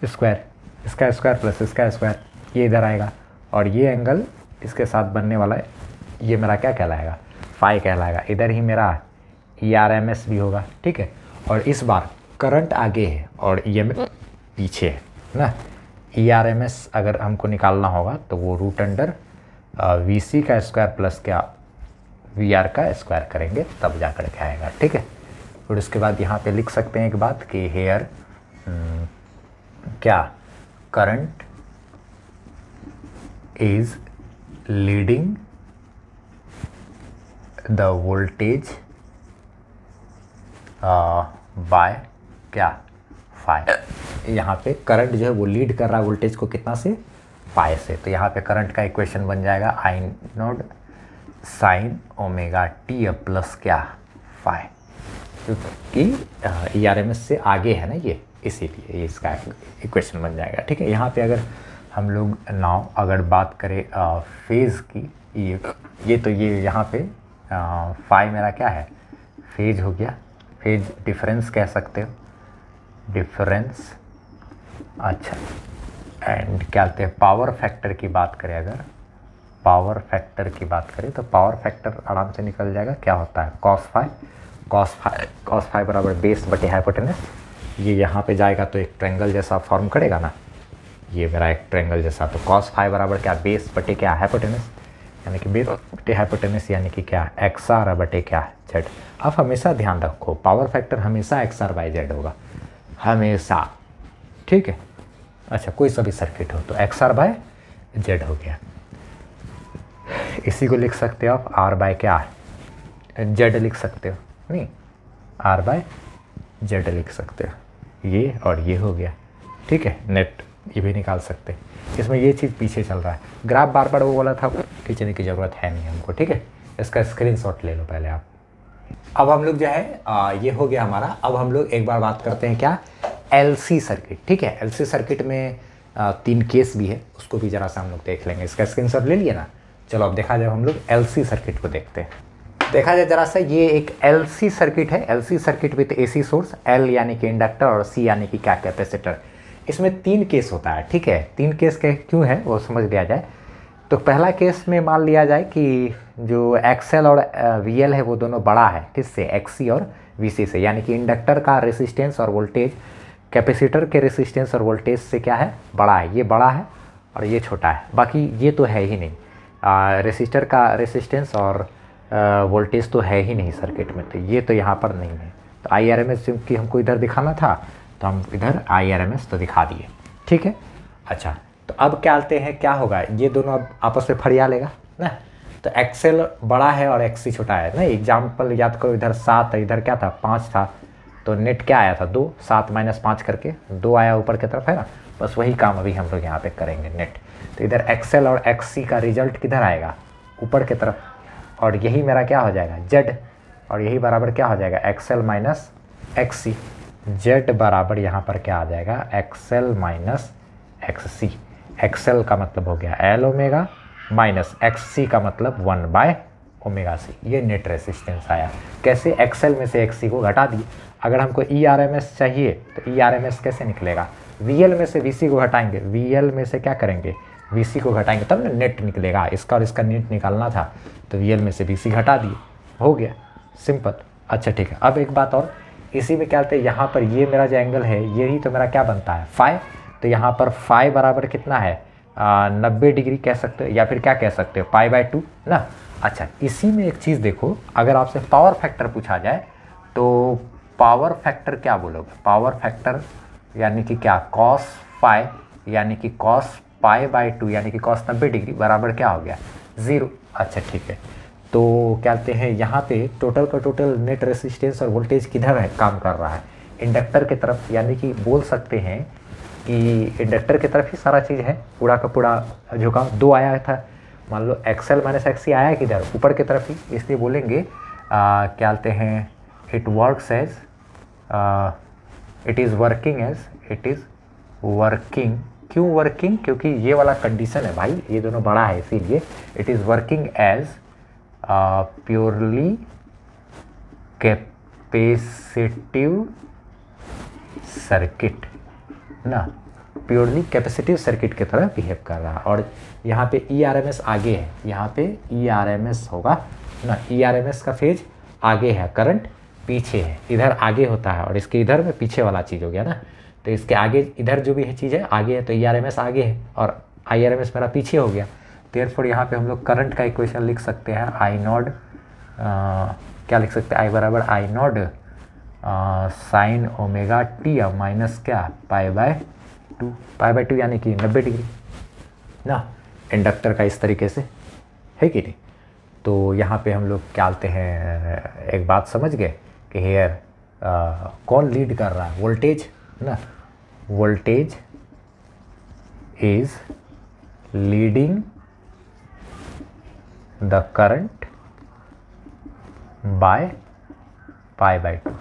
स्क्वायर, इसका स्क्वायर प्लस इसका स्क्वायर, ये इधर आएगा। और ये एंगल इसके साथ बनने वाला है, ये मेरा क्या कहलाएगा, फाई कहलाएगा। इधर ही मेरा ERMS भी होगा। ठीक है, और इस बार करंट आगे है और EMF पीछे है ना। ERMS अगर हमको निकालना होगा तो वो रूट अंडर VC का स्क्वायर प्लस क्या, VR का स्क्वायर करेंगे तब जा कर के आएगा। ठीक है, और उसके बाद यहाँ पे लिख सकते हैं एक बात कि हेयर क्या, current is leading the voltage bye क्या, फाई। यहाँ पे करंट जो है वो लीड कर रहा है वोल्टेज को कितना से, फाई से। तो यहाँ पे करंट का इक्वेशन बन जाएगा आई नॉट साइन ओमेगा टी अब प्लस क्या, फाई, क्योंकि ERMS से आगे है ना ये, इसीलिए इसका इक्वेशन बन जाएगा। ठीक है, यहाँ पे अगर हम लोग नाउ अगर बात करें फेज़ की, ये तो ये यहाँ पे फाई मेरा क्या है, फेज हो गया, फेज डिफरेंस कह सकते हो, डिफरेंस। अच्छा, एंड क्या कहते हैं, पावर फैक्टर की बात करें, अगर पावर फैक्टर की बात करें तो पावर फैक्टर आराम से निकल जाएगा, क्या होता है, कॉस फाई बराबर बेस बटे हाइपोटेनस। ये यहाँ पे जाएगा तो एक ट्रायंगल जैसा फॉर्म करेगा ना, ये मेरा एक ट्रायंगल जैसा। तो कॉस फाई बराबर क्या, बेस बटे क्या, हाइपोटेनस, यानी कि बेस बटे हाइपोटेनस यानी कि क्या, एक्स आर बटे क्या, जेड। अब हमेशा ध्यान रखो, पावर फैक्टर हमेशा एक्स आर बाई जेड होगा, हमेशा। ठीक है, अच्छा कोई सा भी सर्किट हो तो एक्स आर बाय जेड हो गया। इसी को लिख सकते हो आप आर बाय क्या जेड लिख सकते हो, नहीं आर बाय जेड लिख सकते हो, ये और ये हो गया। ठीक है, नेट ये भी निकाल सकते हैं। इसमें ये चीज़ पीछे चल रहा है, ग्राफ बार बार वो बोला था खींचने की ज़रूरत है नहीं हमको। ठीक है, इसका स्क्रीनशॉट ले लो पहले आप। अब हम लोग जो है ये हो गया हमारा। अब हम लोग एक बार बात करते हैं क्या, एलसी सर्किट। ठीक है, एलसी सर्किट में 3 केस भी है, उसको भी ज़रा सा हम लोग देख लेंगे। इसका स्क्रीनशॉट ले लिए ना। चलो अब देखा जाए हम लोग एलसी सर्किट को देखते हैं। देखा जाए ज़रा सा, ये एक एलसी सर्किट है। LC circuit with AC source, L यानी कि इंडक्टर और सी यानी कि क्या कैपेसिटर। इसमें 3 केस होता है। ठीक है, 3 केस के क्यों है वो समझ लिया जाए। तो पहला केस में मान लिया जाए कि जो एक्सएल और वीएल है वो दोनों बड़ा है, किससे, एक्सी और वीसी से, यानी कि इंडक्टर का रेसिस्टेंस और वोल्टेज कैपेसिटर के रेसिस्टेंस और वोल्टेज से क्या है, बड़ा है। ये बड़ा है और ये छोटा है, बाकी ये तो है ही नहीं। रेसिस्टर का रेसिस्टेंस और वोल्टेज तो है ही नहीं सर्किट में, तो ये तो यहाँ पर नहीं है। तो आई आर एम एस क्योंकि हमको इधर दिखाना था तो हम इधर आई आर एम एस तो दिखा दिए। ठीक है, अच्छा तो अब क्या आते हैं, क्या होगा, ये दोनों अब आपस में फरिया लेगा ना। तो एक्सएल बड़ा है और एक्सी छोटा है ना। एग्जाम्पल याद करो, इधर 7 इधर क्या था, 5 था, तो नेट क्या आया था 2, 7 - 5 करके 2 आया ऊपर की तरफ, है ना। बस वही काम अभी हम लोग यहाँ पे करेंगे नेट। तो इधर एक्सएल और एक्सी का रिजल्ट किधर आएगा, ऊपर की तरफ, और यही मेरा क्या हो जाएगा जेड, और यही बराबर क्या हो जाएगा एक्सएल माइनस एक्सी। जेड बराबर यहाँ पर क्या आ जाएगा, एक्सएल माइनस एक्ससी। एक्सएल का मतलब हो गया एल ओमेगा माइनस एक्ससी का मतलब 1/ओमेगा-c। ये नेट रेसिस्टेंस आया। कैसे, एक्सएल में से एक्ससी को घटा दिए। अगर हमको ERMS चाहिए तो ERMS कैसे निकलेगा, VL में से VC को घटाएंगे, VL में से क्या करेंगे, VC को घटाएंगे, तब ना नेट निकलेगा। इसका और इसका नेट निकालना था तो VL में से VC घटा दिए, हो गया सिंपल। अच्छा ठीक है, अब एक बात और, इसी में क्या होता है, यहाँ पर ये मेरा जो एंगल है यही तो मेरा क्या बनता है, फाई। तो यहाँ पर फाई बराबर कितना है, 90 डिग्री कह सकते हो, या फिर क्या कह सकते हो, π/2 ना। अच्छा, इसी में एक चीज़ देखो, अगर आपसे पावर फैक्टर पूछा जाए तो पावर फैक्टर क्या बोलोगे, पावर फैक्टर यानी कि क्या, cos फाई यानी कि cos π/2 यानी कि cos 90 डिग्री बराबर क्या हो गया, 0। अच्छा ठीक है, तो क्या कहते हैं, यहाँ पे टोटल का टोटल नेट रेसिस्टेंस और वोल्टेज किधर है, काम कर रहा है, इंडक्टर की तरफ। यानी कि बोल सकते हैं कि इंडक्टर की तरफ ही सारा चीज़ है, पूरा का पूरा झुकाव। 2 आया था, मान लो एक्सएल माइनस एक्सी आया किधर, ऊपर की तरफ ही, इसलिए बोलेंगे क्या कहते हैं, it works as, it is working as, it is working. क्यों वर्किंग, क्योंकि ये वाला कंडीशन है भाई, ये दोनों बड़ा है इसीलिए। It is working as purely capacitive circuit ना, प्योरली कैपेसिटिव सर्किट की तरह बिहेव कर रहा है। और यहाँ पे ERMS आगे है, यहाँ पे ERMS होगा ना, ERMS का फेज आगे है, करंट पीछे है। इधर आगे होता है और इसके इधर में पीछे वाला चीज़ हो गया ना। तो इसके आगे इधर जो भी है चीज़ है आगे है, तो ERMS आगे है और IRMS मेरा पीछे हो गया। देयरफॉर यहाँ पे हम लोग करंट का इक्वेशन लिख सकते हैं, आई नॉट, क्या लिख सकते हैं, आई बराबर I naught sine omega T minus क्या, π/2 यानी कि 90 डिग्री ना, इंडक्टर का इस तरीके से है कि नहीं। तो यहाँ पे हम लोग क्या बोलते हैं, एक बात समझ गए कि हेयर कौन लीड कर रहा है, वोल्टेज ना, voltage is leading the current by π/2।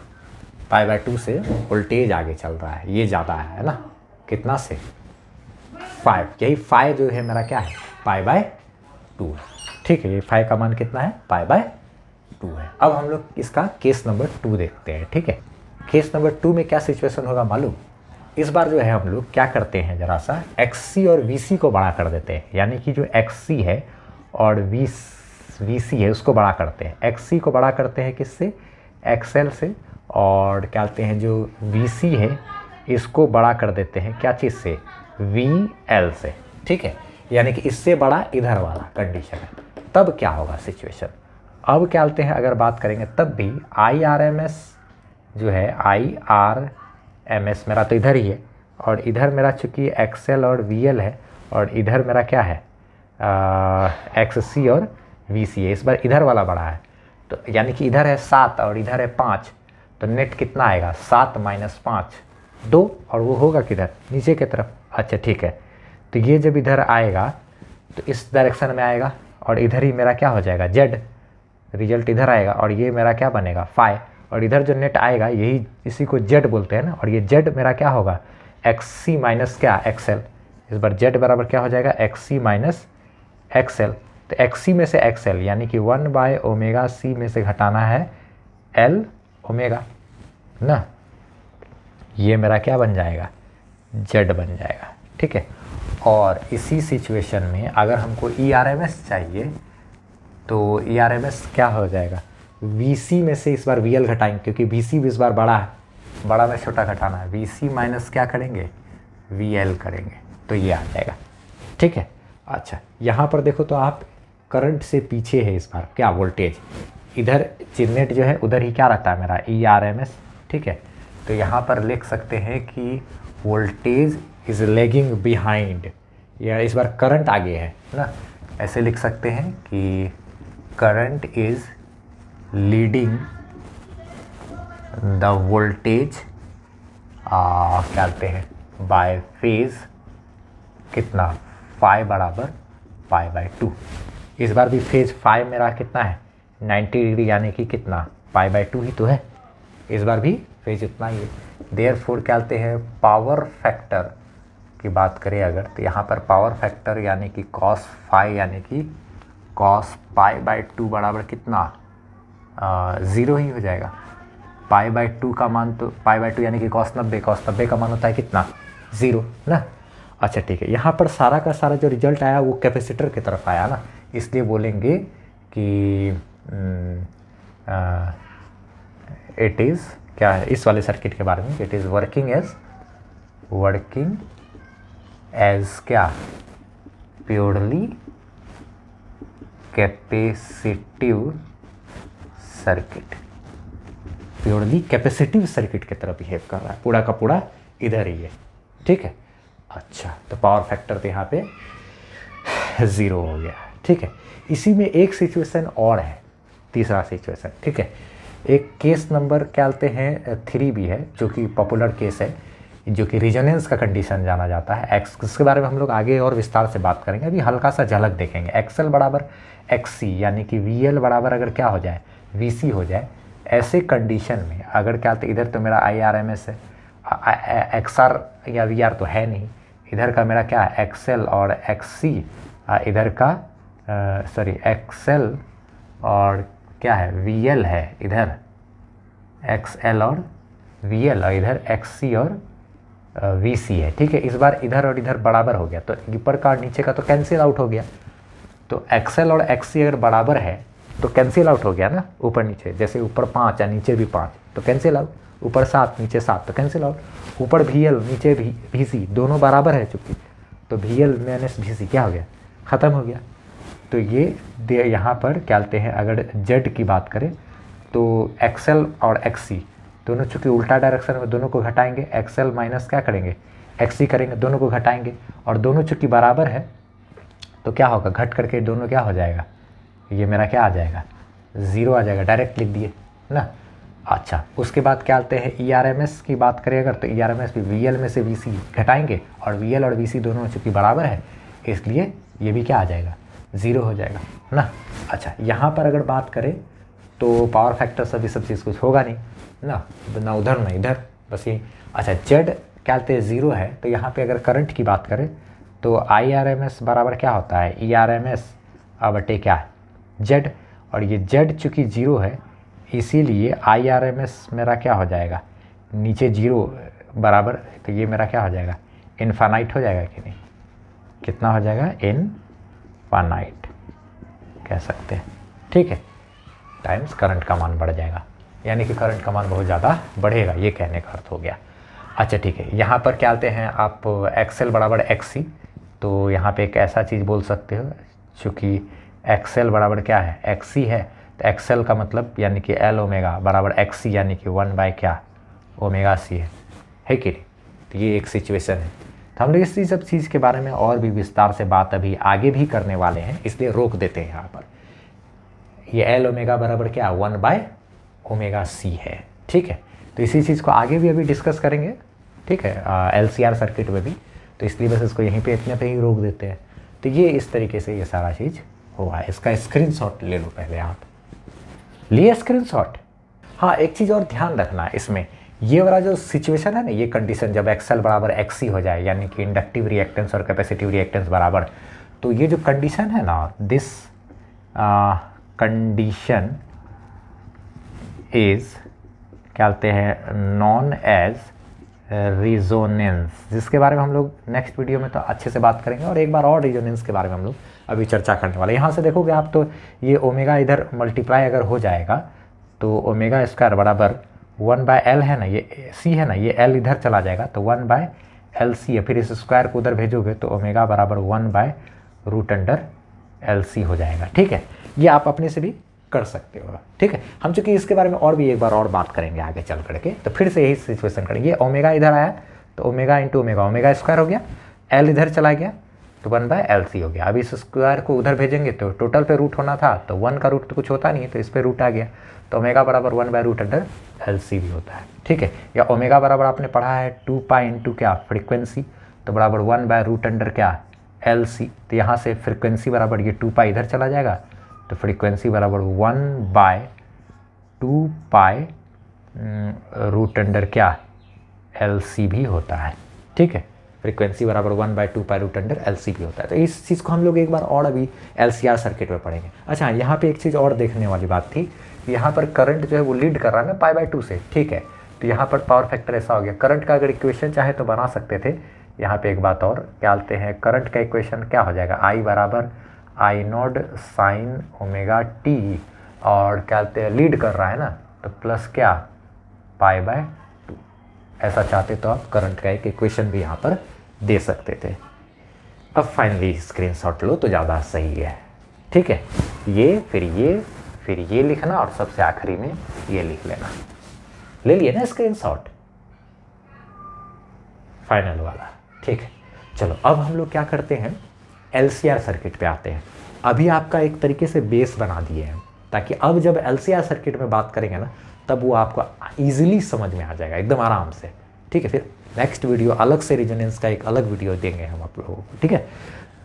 π/2 से वोल्टेज आगे चल रहा है, ये ज़्यादा है ना, कितना से 5। यही 5 जो है मेरा क्या है, π/2। ठीक है, ये 5 का मान कितना है, π/2 है। अब हम लोग इसका केस नंबर 2 देखते हैं। ठीक है, केस नंबर 2 में क्या सिचुएशन होगा मालूम। इस बार जो है हम लोग क्या करते हैं, ज़रा सा XC और VC को बड़ा कर देते हैं। यानी कि जो XC है और VC है उसको बड़ा करते हैं। XC को बड़ा करते हैं किससे, XL से, और क्या कहते हैं जो VC है इसको बड़ा कर देते हैं क्या चीज़ से, VL से। ठीक है, यानी कि इससे बड़ा इधर वाला कंडीशन है। तब क्या होगा सिचुएशन, अब क्या बोलते हैं, अगर बात करेंगे तब भी IRMS जो है, IRMS मेरा तो इधर ही है, और इधर मेरा चूँकि XL और VL है, और इधर मेरा क्या है XC और VC है, इस बार इधर वाला बढ़ा है, तो यानी कि इधर है 7 और इधर है 5, तो नेट कितना आएगा 7 - 5 2, और वो होगा किधर नीचे की तरफ। अच्छा ठीक है, तो ये जब इधर आएगा तो इस डायरेक्शन में आएगा और इधर ही मेरा क्या हो जाएगा Z, रिजल्ट इधर आएगा और ये मेरा क्या बनेगा फाई, और इधर जो नेट आएगा यही इसी को Z बोलते हैं ना, और ये Z मेरा क्या होगा XC माइनस क्या XL। इस बार Z बराबर क्या हो जाएगा XC माइनस XL, तो XC में से XL यानी कि 1/ωc में से घटाना है L ओमेगा ना, ये मेरा क्या बन जाएगा Z बन जाएगा। ठीक है, और इसी सिचुएशन में अगर हमको ERMS चाहिए तो ERMS क्या हो जाएगा, VC में से इस बार VL घटाएंगे क्योंकि VC भी इस बार बड़ा है, बड़ा में छोटा घटाना है, VC माइनस क्या करेंगे VL करेंगे, तो ये आ जाएगा। ठीक है, अच्छा यहाँ पर देखो तो आप करंट से पीछे है इस बार क्या वोल्टेज, इधर चिन्नेट जो है उधर ही क्या रहता है मेरा ERMS। ठीक है, तो यहाँ पर लिख सकते हैं कि वोल्टेज इज लेगिंग बिहाइंड, या इस बार करंट आगे है ना, ऐसे लिख सकते हैं कि current is leading the voltage क्या कहते हैं बाय फेज कितना फाई बराबर π/2। इस बार भी फेज फाई मेरा कितना है 90 डिग्री, यानी कि कितना π/2 ही तो है, इस बार भी फेज इतना ही है। देयरफॉर क्या कहते हैं पावर फैक्टर की बात करें अगर, तो यहाँ पर पावर फैक्टर यानी कि cos फाई यानी कि cos π/2 बराबर कितना 0 ही हो जाएगा। π/2 का मान तो π/2 यानी कि cos 90 का मान होता है कितना 0 ना। अच्छा ठीक है, यहाँ पर सारा का सारा जो रिजल्ट आया वो कैपेसिटर की तरफ आया ना, इसलिए बोलेंगे कि इट इज़ क्या है इस वाले सर्किट के बारे में, इट इज़ वर्किंग एज क्या purely capacitive circuit, purely capacitive circuit की तरफ बिहेव कर रहा है, पूरा का पूरा इधर ही है। ठीक है, अच्छा तो पावर फैक्टर तो यहाँ पे 0 हो गया। ठीक है, इसी में एक सिचुएशन और है, तीसरा सिचुएशन। ठीक है, एक केस नंबर क्या कहते हैं 3 भी है जो कि पॉपुलर केस है, जो कि रिजोनेंस का कंडीशन जाना जाता है। इसके बारे में हम लोग आगे और विस्तार से बात करेंगे, अभी हल्का सा झलक देखेंगे। XL बराबर XC यानी कि VL बराबर अगर क्या हो जाए VC हो जाए, ऐसे कंडीशन में अगर क्या कहते इधर तो मेरा IRMS है, XR या VR तो है नहीं, इधर का मेरा क्या है XL और XC, इधर का XL और क्या है VL है, इधर XL और VL और इधर XC और VC है। ठीक है, इस बार इधर और इधर बराबर हो गया, तो ऊपर का और नीचे का तो कैंसिल आउट हो गया, तो XL और XC अगर बराबर है तो कैंसिल आउट हो गया ना, ऊपर नीचे, जैसे ऊपर 5 या नीचे भी 5 तो कैंसिल आउट, ऊपर 7 नीचे 7 तो कैंसिल आउट, ऊपर VL नीचे VC दोनों बराबर है चूँकि, तो VL माइनस VC क्या हो गया ख़त्म हो गया। तो ये यहाँ पर क्या कहते हैं अगर Z की बात करें तो XL और XC दोनों चूँकि उल्टा डायरेक्शन में दोनों को घटाएंगे, XL माइनस क्या करेंगे XC करेंगे, दोनों को घटाएंगे, और दोनों चूँकि बराबर है तो क्या होगा घट करके दोनों क्या हो जाएगा, ये मेरा क्या आ जाएगा 0 आ जाएगा, डायरेक्ट लिख दिए ना। अच्छा उसके बाद क्या कहते हैं ERMS की बात करें अगर, तो ERMS भी VL में से VC घटाएंगे, और VL और VC दोनों चूँकि बराबर है इसलिए ये भी क्या आ जाएगा 0 हो जाएगा ना। अच्छा यहाँ पर अगर बात करें तो पावर फैक्टर सब चीज़ कुछ होगा नहीं ना उधर ना इधर, बस यही। अच्छा Z क्या कहते हैं 0 है, तो यहाँ पे अगर करंट की बात करें तो IRMS बराबर क्या होता है ERMS बटे क्या है Z, और ये Z चूँकि 0 है इसीलिए IRMS मेरा क्या हो जाएगा नीचे 0 बराबर, तो ये मेरा क्या हो जाएगा इनफाइनाइट हो जाएगा कि नहीं, कितना हो जाएगा इनफाइनाइट कह सकते हैं। ठीक है, टाइम्स करंट का मान बढ़ जाएगा, यानी कि करंट का मान बहुत ज़्यादा बढ़ेगा, ये कहने का अर्थ हो गया। अच्छा ठीक है, यहाँ पर क्या कहते हैं आप XL बराबर XC, तो यहाँ पे एक ऐसा चीज़ बोल सकते हो चूँकि XL बराबर क्या है XC है, तो XL का मतलब यानी कि L ओमेगा बराबर XC यानी कि 1/ωc है कि नहीं। तो ये एक सिचुएशन है, तो हम लोग इसी सब चीज़ के बारे में और भी विस्तार से बात अभी आगे भी करने वाले हैं, इसलिए रोक देते हैं यहाँ पर ये एल ओमेगा बराबर क्या 1/ω/c है। ठीक है, तो इसी चीज़ को आगे भी अभी डिस्कस करेंगे। ठीक है, LCR सर्किट में भी, तो इसलिए बस इसको यहीं पे इतने पे ही रोक देते हैं। तो ये इस तरीके से ये सारा चीज़ हुआ है। इसका स्क्रीनशॉट ले लो पहले आप। लिए स्क्रीनशॉट। हाँ, एक चीज़ और ध्यान रखना है इसमें, ये वाला जो सिचुएशन है ना, ये कंडीशन जब XL बराबर XC हो जाए, यानी कि इंडक्टिव रिएक्टेंस और कैपेसिटिव रिएक्टेंस बराबर, तो ये जो कंडीशन है ना, दिस कंडीशन इज क्या कहते हैं, नॉन एज रिजोनेंस, जिसके बारे में हम लोग नेक्स्ट वीडियो में तो अच्छे से बात करेंगे, और एक बार और रिजोनेंस के बारे में हम लोग अभी चर्चा करने वाले। यहाँ से देखोगे आप तो ये ओमेगा इधर मल्टीप्लाई अगर हो जाएगा तो ओमेगा स्क्वायर बराबर 1/L है ना, ये C है ना, ये L इधर चला जाएगा तो 1/LC है। फिर इस स्क्वायर को उधर भेजोगे तो ओमेगा बराबर 1/√LC हो जाएगा। ठीक है, ये आप अपने से भी कर सकते हो। ठीक है, हम चूँकि इसके बारे में और भी एक बार और बात करेंगे आगे चल करके, तो फिर से यही सिचुएशन करेंगे। ओमेगा इधर आया तो omega into omega, omega square हो गया, L इधर चला गया तो 1/LC हो गया। अब इस स्क्वायर को उधर भेजेंगे तो टोटल पे रूट होना था, तो 1 का रूट तो कुछ होता नहीं है, तो इस पर रूट आ गया, तो ओमेगा बराबर 1/√LC भी होता है। ठीक है, या ओमेगा बराबर आपने पढ़ा है 2π इंटू क्या फ्रीक्वेंसी, तो बराबर 1/√अंडर क्या LC, तो यहाँ से फ्रीक्वेंसी बराबर ये 2π इधर चला जाएगा, तो फ्रीक्वेंसी बराबर 1/2π√अंडर क्या LC भी होता है। ठीक है, फ्रीक्वेंसी बराबर 1/2π√अंडर LC भी होता है। तो इस चीज़ को हम लोग एक बार और अभी LCR सर्किट में पढ़ेंगे। अच्छा, यहाँ पे एक चीज़ और देखने वाली बात थी, यहाँ पर करंट जो है वो लीड कर रहा है ना π/2 से। ठीक है, तो यहाँ पर पावर फैक्टर ऐसा हो गया। करंट का अगर इक्वेशन चाहे तो बना सकते थे। यहाँ पे एक बात और क्या बोलते हैं, करंट का इक्वेशन क्या हो जाएगा, I बराबर I0 sin ω/t, और क्या बोलते हैं लीड कर रहा है ना, तो प्लस क्या π/2। ऐसा चाहते तो आप करंट का एक इक्वेशन भी यहाँ पर दे सकते थे। अब फाइनली स्क्रीनशॉट लो तो ज़्यादा सही है। ठीक है, ये फिर ये लिखना, और सबसे आखिरी में ये लिख लेना। ले लिए ना स्क्रीनशॉट फाइनल वाला। ठीक है, चलो अब हम लोग क्या करते हैं, LCR सर्किट पे आते हैं। अभी आपका एक तरीके से बेस बना दिए हैं, ताकि अब जब LCR सर्किट में बात करेंगे ना, तब वो आपको ईजिली समझ में आ जाएगा एकदम आराम से। ठीक है, फिर नेक्स्ट वीडियो अलग से रिजोनेंस का एक अलग वीडियो देंगे हम आप लोगों को। ठीक है,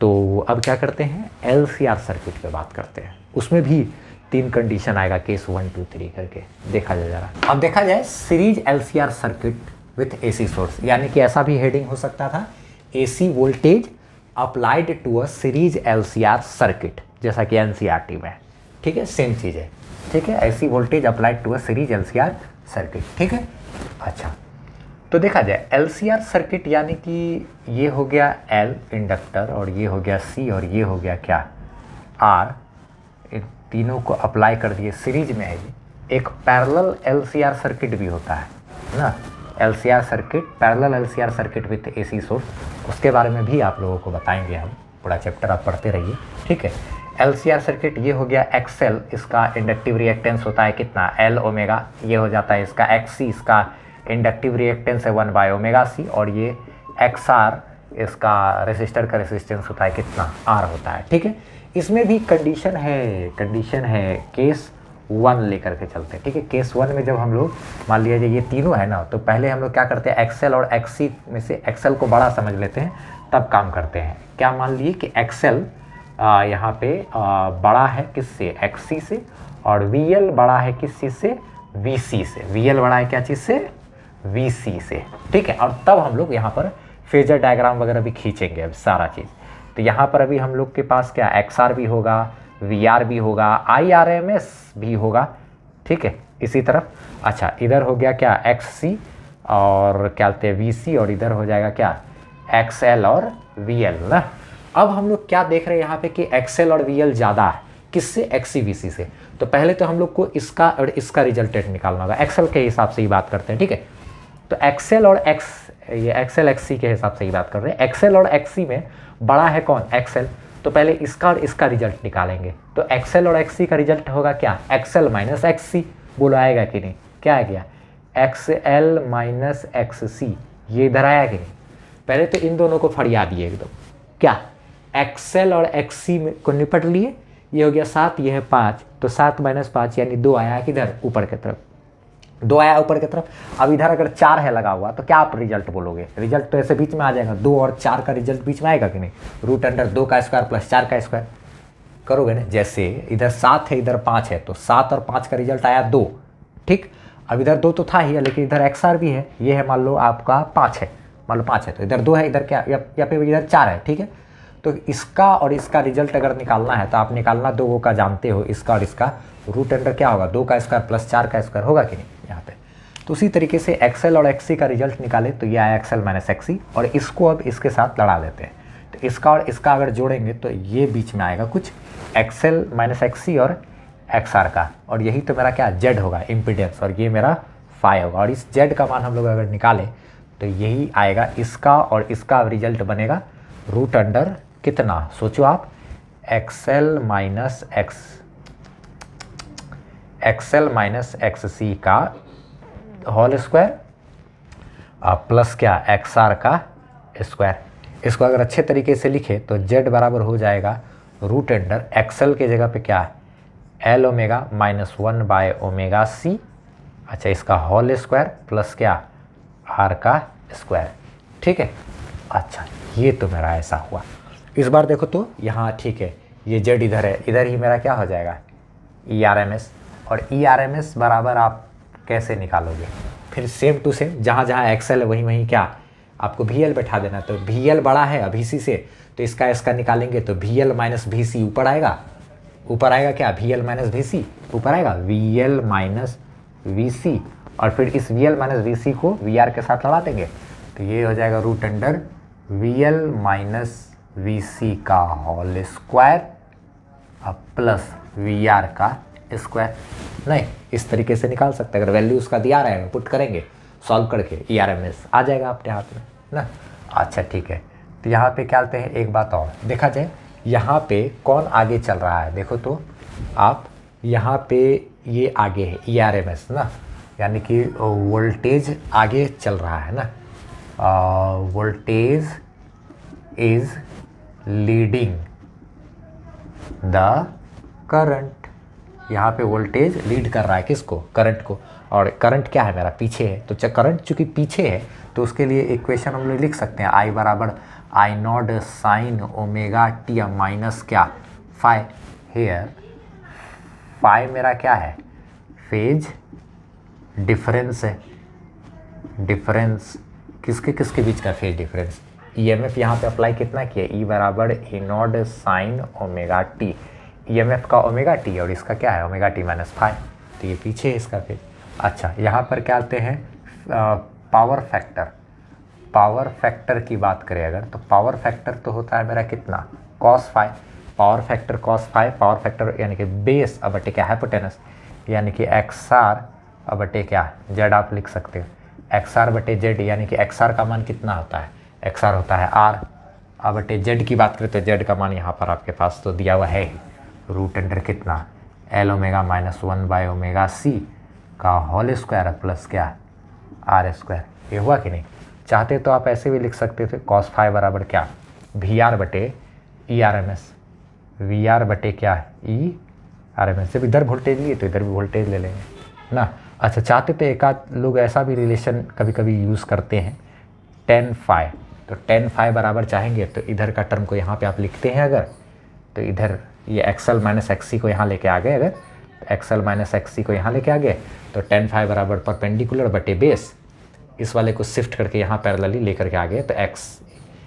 तो अब क्या करते हैं, LCR सर्किट पे बात करते हैं। उसमें भी 3 कंडीशन आएगा, केस 1 2 3 करके देखा जाए जरा। अब देखा जाए series LCR circuit with AC source, यानी कि ऐसा भी हेडिंग हो सकता था, AC voltage applied to a series LCR circuit, जैसा कि NCERT में। ठीक है, सेम चीज़ है। ठीक है, AC voltage applied to a series LCR circuit. ठीक है, अच्छा तो देखा जाए LCR सर्किट यानी कि ये हो गया L इंडक्टर, और ये हो गया C, और ये हो गया क्या R, इन तीनों को अप्लाई कर दिए, सीरीज में है ये। एक पैरेलल LCR सर्किट भी होता है ना, LCR circuit, parallel LCR circuit with AC source, उसके बारे में भी आप लोगों को बताएंगे हम, पूरा चैप्टर आप पढ़ते रहिए। ठीक है, LCR सर्किट ये हो गया XL, इसका इंडक्टिव रिएक्टेंस होता है कितना L ओमेगा, ये हो जाता है इसका XC, इसका इंडक्टिव रिएक्टेंस है 1/ω/c, और ये XR इसका रेसिस्टर का रेसिस्टेंस होता है कितना R होता है। ठीक है, इसमें भी कंडीशन है केस 1 लेकर के चलते हैं। ठीक है, केस 1 में जब हम लोग मान लिया जाए ये तीनों है ना, तो पहले हम लोग क्या करते हैं, XL और XC में से XL को बड़ा समझ लेते हैं, तब काम करते हैं। क्या मान लिए कि XL यहाँ पे बड़ा है किससे, XC से, और VL बड़ा है किस चीज़ से, VC से। VL बड़ा है क्या चीज़ से, VC से। ठीक है, और तब हम लोग यहाँ पर फेजर डायग्राम वगैरह भी खींचेंगे अब सारा चीज़। तो यहाँ पर अभी हम लोग के पास क्या XR भी होगा, VR भी होगा, IRMS भी होगा। ठीक है, इसी तरफ अच्छा इधर हो गया क्या XC, और क्या कहते हैं VC, और इधर हो जाएगा क्या XL और VL ना। अब हम लोग क्या देख रहे हैं यहाँ पे कि XL और VL ज़्यादा है किससे, XC VC से। तो पहले तो हम लोग को इसका और इसका रिजल्टेंट निकालना होगा, XL के हिसाब से ही बात करते हैं। ठीक है, तो XL और ये XL XC के हिसाब से ही बात कर रहे हैं। XL और XC में बड़ा है कौन, XL, तो पहले इसका और इसका रिजल्ट निकालेंगे। तो XL और XC का रिजल्ट होगा क्या, XL माइनस XC, बोलो आएगा कि नहीं, क्या आ गया XL माइनस XC, ये इधर आया कि नहीं। पहले तो इन दोनों को फड़िया दिए एकदम, क्या XL और XC को निपट लिए, ये हो गया 7, ये है 5, तो 7 - 5 यानी 2 आया किधर, ऊपर की तरफ, 2 आया ऊपर की तरफ। अब इधर अगर 4 है लगा हुआ तो क्या आप रिजल्ट बोलोगे, रिजल्ट तो ऐसे बीच में आ जाएगा, 2 और 4 का रिजल्ट बीच में आएगा कि नहीं, √2 का स्क्वायर प्लस 4 का स्क्वायर करोगे ना। जैसे इधर 7 है इधर 5 है, तो 7 और 5 का रिजल्ट आया 2, ठीक। अब इधर 2 तो था ही, लेकिन इधर XR भी है, ये है मान लो आपका 5 है, मान लो 5 है, तो इधर 2 है, इधर क्या या फिर इधर 4 है, ठीक है। तो इसका और इसका रिजल्ट अगर निकालना है तो आप निकालना 2 का जानते हो, इसका और इसका √2 क्या होगा, 2 का स्क्वायर प्लस 4 का स्क्वायर होगा कि नहीं यहाँ पे। तो उसी तरीके से XL और XC का रिजल्ट निकाले तो ये आया XL - XC, और इसको अब इसके साथ लड़ा देते हैं, तो इसका और इसका अगर जोड़ेंगे तो ये बीच में आएगा कुछ XL - XC और XR का, और यही तो मेरा क्या Z होगा इम्पीडेंस, और ये मेरा phi होगा, और इस Z का मान हम लोग अगर निकालें तो यही आएगा, इसका और इसका रिजल्ट बनेगा √, कितना सोचो आप, XL - XC का होल स्क्वायर प्लस क्या XR का स्क्वायर। इसको अगर अच्छे तरीके से लिखे तो Z बराबर हो जाएगा √, XL के जगह पे क्या है L ओमेगा -1/ωc, अच्छा इसका होल स्क्वायर प्लस क्या R का स्क्वायर, ठीक है। अच्छा ये तो मेरा ऐसा हुआ। इस बार देखो तो यहाँ ठीक है, ये Z इधर है, इधर ही मेरा क्या हो जाएगा ERMS, और ERMS बराबर आप कैसे निकालोगे, फिर सेम टू सेम जहाँ जहाँ XL है वहीं वहीं क्या आपको VL बैठा देना, तो VL बड़ा है VC से, तो इसका निकालेंगे तो VL - VC ऊपर आएगा, क्या VL - VC ऊपर आएगा, VL - VC, और फिर इस VL - VC को VR के साथ लड़ा देंगे, तो ये हो जाएगा √, VL - VC का होल स्क्वायर प्लस VR का स्क्वायर। नहीं, इस तरीके से निकाल सकते हैं, अगर वैल्यू उसका दिया रहेगा पुट करेंगे सॉल्व करके, ERMS आ जाएगा अपने हाथ में ना। अच्छा ठीक है, तो यहाँ पे क्या करते हैं, एक बात और देखा जाए, यहाँ पे कौन आगे चल रहा है, देखो तो आप यहाँ पे ये आगे है ERMS ना, यानी कि वोल्टेज आगे चल रहा है ना, voltage is leading the current, यहाँ पे वोल्टेज लीड कर रहा है किसको, करंट को, और करंट क्या है मेरा पीछे है, तो करंट चूँकि पीछे है तो उसके लिए इक्वेशन हम लोग लिख सकते हैं I बराबर I0 sin ωt माइनस क्या phi, हेयर phi मेरा क्या है फेज डिफरेंस है, डिफरेंस किसके किसके बीच का फेज डिफरेंस, EMF यहाँ पे अप्लाई कितना किया, E बराबर E0 sin ωt, EMF का ωt और इसका क्या है ωt - phi, तो ये पीछे है इसका फेज। अच्छा यहाँ पर क्या आते हैं पावर फैक्टर की बात करें अगर, तो पावर फैक्टर तो होता है मेरा कितना cos phi, power factor cos phi, power factor यानी कि बेस अब बटे क्या हाइपोटेनस, यानी कि XR अब बटे क्या Z आप लिख सकते हो, XR बटे Z, यानी कि XR का मान कितना होता है, XR होता है R, अब बटे Z की बात करें तो Z का मान यहाँ पर आपके पास तो दिया हुआ है ही, √, कितना L ओमेगा -1/ωc का होल स्क्वायर प्लस क्या R स्क्वायर, ये हुआ कि नहीं। चाहते तो आप ऐसे भी लिख सकते थे cos phi बराबर क्या VR बटे ERMS, VR बटे क्या ERMS, जब इधर वोल्टेज लिए तो इधर भी वोल्टेज ले लेंगे ना। अच्छा चाहते तो एक आध लोग ऐसा भी रिलेशन कभी कभी यूज़ करते हैं tan phi, तो tan phi बराबर चाहेंगे तो इधर का टर्म को यहाँ पे आप लिखते हैं अगर, तो इधर ये XL - XC को यहाँ लेके आ गए, अगर XL - XC को यहाँ लेके आ गए तो tan phi बराबर परपेंडिकुलर बटे बेस, इस वाले को शिफ्ट करके यहाँ पैरेलली लेकर के आ गए तो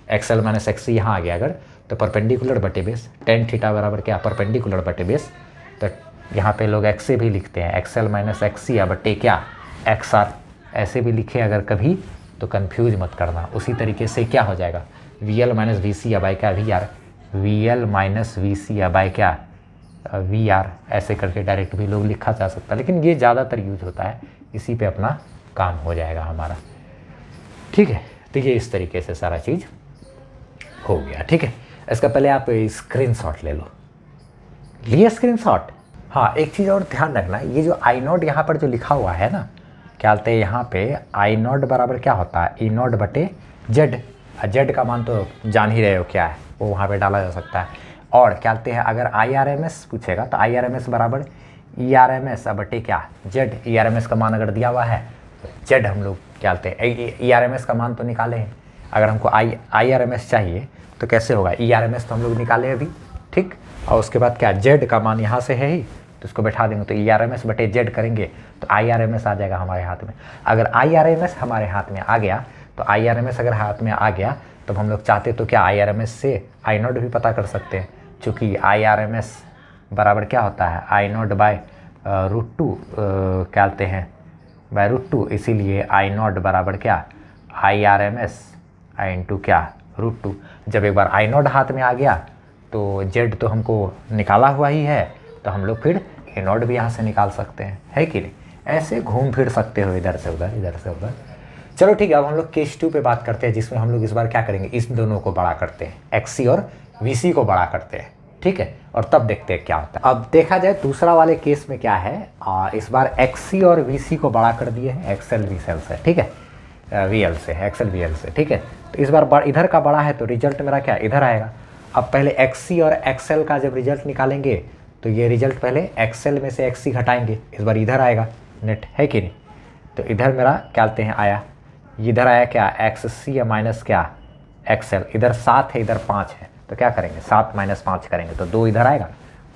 XL - XC यहाँ आ गया अगर, तो परपेंडिकुलर बटे बेस, tan थीटा बराबर क्या परपेंडिकुलर बटे बेस, तो यहाँ पे लोग x से भी लिखते हैं XL - XC या बटे क्या XR, ऐसे भी लिखे अगर कभी तो कंफ्यूज मत करना। उसी तरीके से क्या हो जाएगा VL - VC या बाय क्या VR, VL - VC या बाय क्या VR, ऐसे करके डायरेक्ट भी लोग लिखा जा सकता है, लेकिन ये ज़्यादातर यूज होता है, इसी पे अपना काम हो जाएगा हमारा, ठीक है। तो ये इस तरीके से सारा चीज़ हो गया, ठीक है। इसका पहले आप स्क्रीनशॉट ले लो, लिए स्क्रीनशॉट। हाँ एक चीज़ और ध्यान रखना, ये जो I0 यहाँ पर जो लिखा हुआ है ना, क्या बोलते हैं यहाँ पे I0 बराबर क्या होता है E0 बटे Z, Z का मान तो जान ही रहे हो क्या है, वो वहाँ पे डाला जा सकता है, और क्या कहते हैं अगर IRMS पूछेगा तो IRMS बराबर ERMS बटे क्या Z। ERMS का मान अगर दिया हुआ है तो Z हम लोग क्या कहते हैं ERMS का मान तो निकाले हैं। अगर हमको IRMS चाहिए तो कैसे होगा, ERMS तो हम लोग निकाले अभी, ठीक। और उसके बाद क्या Z का मान यहाँ से है ही तो इसको बैठा देंगे, तो ERMS बटे Z करेंगे तो IRMS आ जाएगा हमारे हाथ में। अगर IRMS हमारे हाथ में आ गया तो IRMS अगर हाथ में आ गया तो हम लोग चाहते तो क्या IRMS से I0 भी पता कर सकते हैं, चूँकि IRMS बराबर क्या होता है I0 बाय √2 क्या कहते हैं बाय √2, इसीलिए I0 बराबर क्या IRMS इंटू क्या √2। जब एक बार I0 हाथ में आ गया तो Z तो हमको निकाला हुआ ही है, तो हम लोग फिर A0 भी यहाँ से निकाल सकते हैं, है कि नहीं। ऐसे घूम फिर सकते हो इधर से उधर, इधर से उधर। चलो ठीक है, अब हम लोग केस 2 पे बात करते हैं, जिसमें हम लोग इस बार क्या करेंगे, इस दोनों को बड़ा करते हैं, XC और VC को बड़ा करते हैं, ठीक है, और तब देखते हैं क्या होता है। अब देखा जाए दूसरा वाले केस में क्या है, इस बार XC और VC को बड़ा कर दिए हैं XL VL से, ठीक है, VL से, XL VL से, ठीक है। तो इस बार इधर का बड़ा है तो रिजल्ट मेरा क्या इधर आएगा। अब पहले XC और XL का जब रिजल्ट निकालेंगे तो ये रिजल्ट पहले XL में से XC घटाएंगे, इस बार इधर आएगा नेट, है कि नहीं। तो इधर मेरा क्या कहते हैं आया, इधर आया क्या XC माइनस क्या XL, इधर 7 है इधर 5 है, तो क्या करेंगे 7 माइनस 5 करेंगे तो 2 इधर आएगा,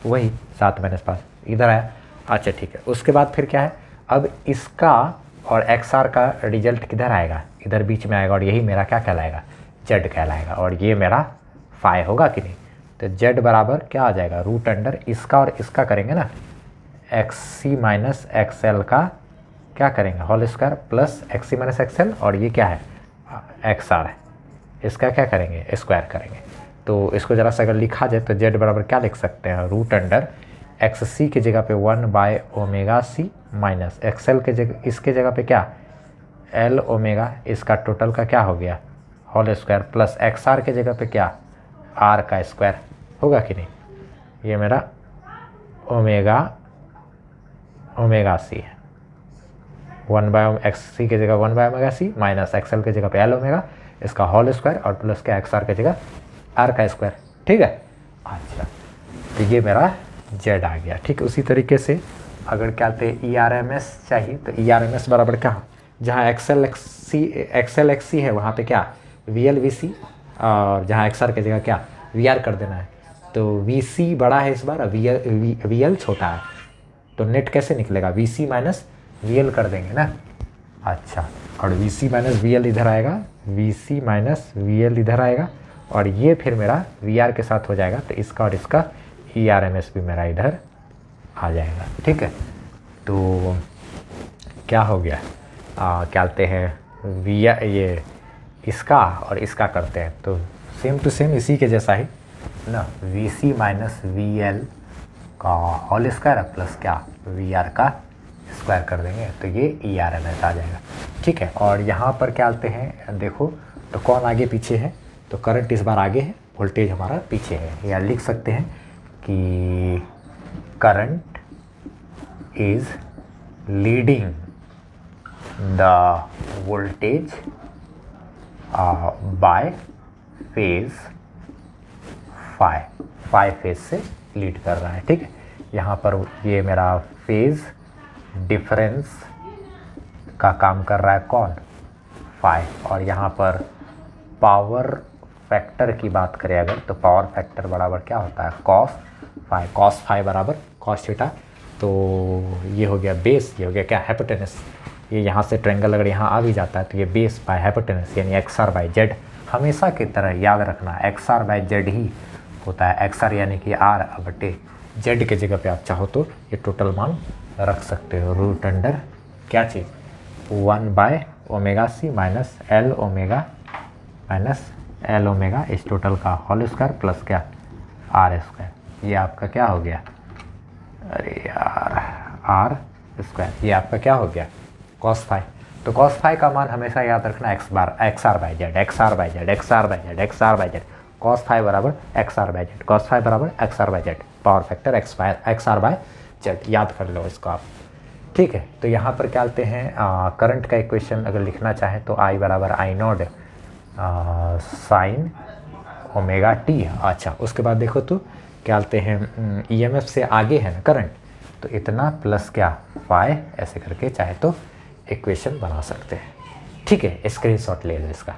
वही 7 माइनस 5 इधर आया। अच्छा ठीक है, उसके बाद फिर क्या है, अब इसका और XR का रिजल्ट किधर आएगा, इधर बीच में आएगा, और यही मेरा क्या कहलाएगा Z कहलाएगा, और ये मेरा फाई होगा कि नहीं। तो Z बराबर क्या आ जाएगा √अंडर इसका और इसका करेंगे ना, XC माइनस XL का क्या करेंगे whole square plus XC minus XL, और ये क्या है XR है, इसका क्या करेंगे स्क्वायर करेंगे। तो इसको ज़रा सा अगर लिखा जाए तो Z बराबर क्या लिख सकते हैं, √अंडर XC की जगह पे 1/ωc माइनस XL के जगह, इसके जगह पे क्या L ω, इसका टोटल का क्या हो गया होल स्क्वायर प्लस XR के जगह पे क्या R का स्क्वायर होगा कि नहीं। ये मेरा ω/ωc है, 1/XC की जगह 1/ωc माइनस XL की जगह पे L ω, इसका होल स्क्वायर और प्लस क्या XR की जगह R का स्क्वायर, ठीक है। अच्छा तो ये मेरा Z आ गया, ठीक। उसी तरीके से अगर क्या कहते हैं ERMS चाहिए तो ERMS बराबर क्या, जहाँ XL XC है वहाँ पे क्या VL VC, और जहाँ XR की जगह क्या VR कर देना है। तो VC बड़ा है इस बार, VL छोटा है, तो नेट कैसे निकलेगा VC माइनस VL कर देंगे ना। अच्छा, और VC माइनस VL इधर आएगा, VC माइनस VL इधर आएगा, और ये फिर मेरा VR के साथ हो जाएगा, तो इसका और इसका ERMS भी मेरा इधर आ जाएगा, ठीक है। तो क्या हो गया, क्या कहते हैं ये इसका और इसका करते हैं तो सेम टू सेम इसी के जैसा ही ना, VC माइनस VL का होल स्क्वायर प्लस क्या VR का स्क्वायर कर देंगे, तो ये ERMS आ जाएगा, ठीक है। और यहाँ पर क्या आते हैं देखो, तो कौन आगे पीछे है, तो करंट इस बार आगे है, वोल्टेज हमारा पीछे है, या लिख सकते हैं कि current is leading the voltage by phase phi phase से लीड कर रहा है, ठीक है। यहाँ पर ये मेरा फेज डिफरेंस का काम कर रहा है कौन फाई, और यहाँ पर पावर फैक्टर की बात करें अगर, तो पावर फैक्टर बराबर क्या होता है कॉस फाई बराबर कॉस थीटा। तो ये हो गया बेस, ये हो गया क्या हाइपोटेनस, ये यहाँ से ट्रायंगल अगर यहाँ आ भी जाता है तो ये बेस बाय हाइपोटेनस यानी XR/Z, हमेशा की तरह याद रखना XR/Z ही होता है, XR यानी कि R बटे Z के जगह पे आप चाहो तो ये टोटल मान रख सकते हो, √अंडर क्या चीज़ 1/ωc माइनस L ω इस टोटल का होल स्क्वायर प्लस क्या R स्क्वायर, ये आपका क्या हो गया, अरे यार R स्क्वायर, ये आपका क्या हो गया कॉस फाई। तो कॉस फाई का मान हमेशा याद रखना XR/Z कॉस फाई बराबर XR/Z, कॉस फाई बराबर XR/Z, पावर फैक्टर XR/Z, याद कर लो इसको आप, ठीक है। तो यहाँ पर क्या बोलते हैं करंट का इक्वेशन अगर लिखना चाहें तो I बराबर I0 sin ωt। अच्छा उसके बाद देखो तो क्या कहते हैं ईएमएफ से आगे है ना करंट, तो इतना प्लस क्या फाई, ऐसे करके चाहे तो इक्वेशन बना सकते हैं। ठीक है, स्क्रीनशॉट ले लो इसका,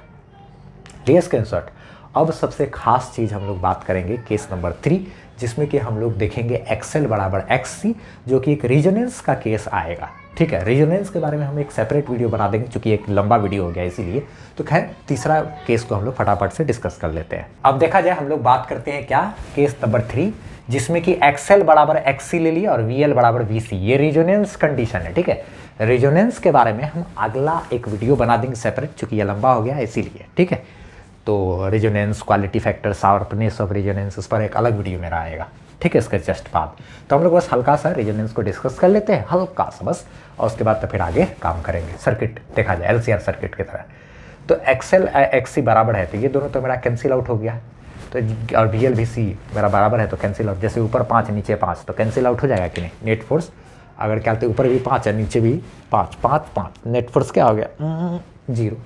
लिया स्क्रीनशॉट। अब सबसे खास चीज़ हम लोग बात करेंगे केस नंबर 3, जिसमें कि हम लोग देखेंगे एक्सएल बराबर एक्ससी, जो कि एक रेजोनेंस का केस आएगा। ठीक है, रेजोनेंस के बारे में हम एक सेपरेट वीडियो बना देंगे, क्योंकि एक लंबा वीडियो हो गया इसीलिए। तो खैर तीसरा केस को हम लोग फटाफट से डिस्कस कर लेते हैं। अब देखा जाए हम लोग बात करते हैं क्या, केस नंबर 3, जिसमें कि एक्सएल बराबर एक्ससी ले लिया और वीएल बराबर वीसी, ये रेजोनेंस कंडीशन है। ठीक है, रेजोनेंस के बारे में हम अगला एक वीडियो बना देंगे सेपरेट, चूंकि ये लंबा हो गया इसीलिए। ठीक है, तो resonance, quality factor, sharpness of resonance, उस पर एक अलग वीडियो मेरा आएगा। ठीक है, इसके जस्ट बाद तो हम लोग बस हल्का सा रेजोनेंस को डिस्कस कर लेते हैं, हल्का सा बस, और उसके बाद तो फिर आगे काम करेंगे। सर्किट देखा जाए एलसीआर सर्किट की तरह, तो एक्सएल एक्ससी बराबर है, तो ये दोनों तो मेरा कैंसिल आउट हो गया, तो और वीएल वीसी मेरा बराबर है तो कैंसिल आउट, जैसे ऊपर 5 नीचे 5 तो कैंसिल आउट हो जाएगा कि नहीं। नेट फोर्स अगर क्या होते ऊपर भी 5 है नीचे भी 5 5 5, नेट फोर्स क्या हो गया 0।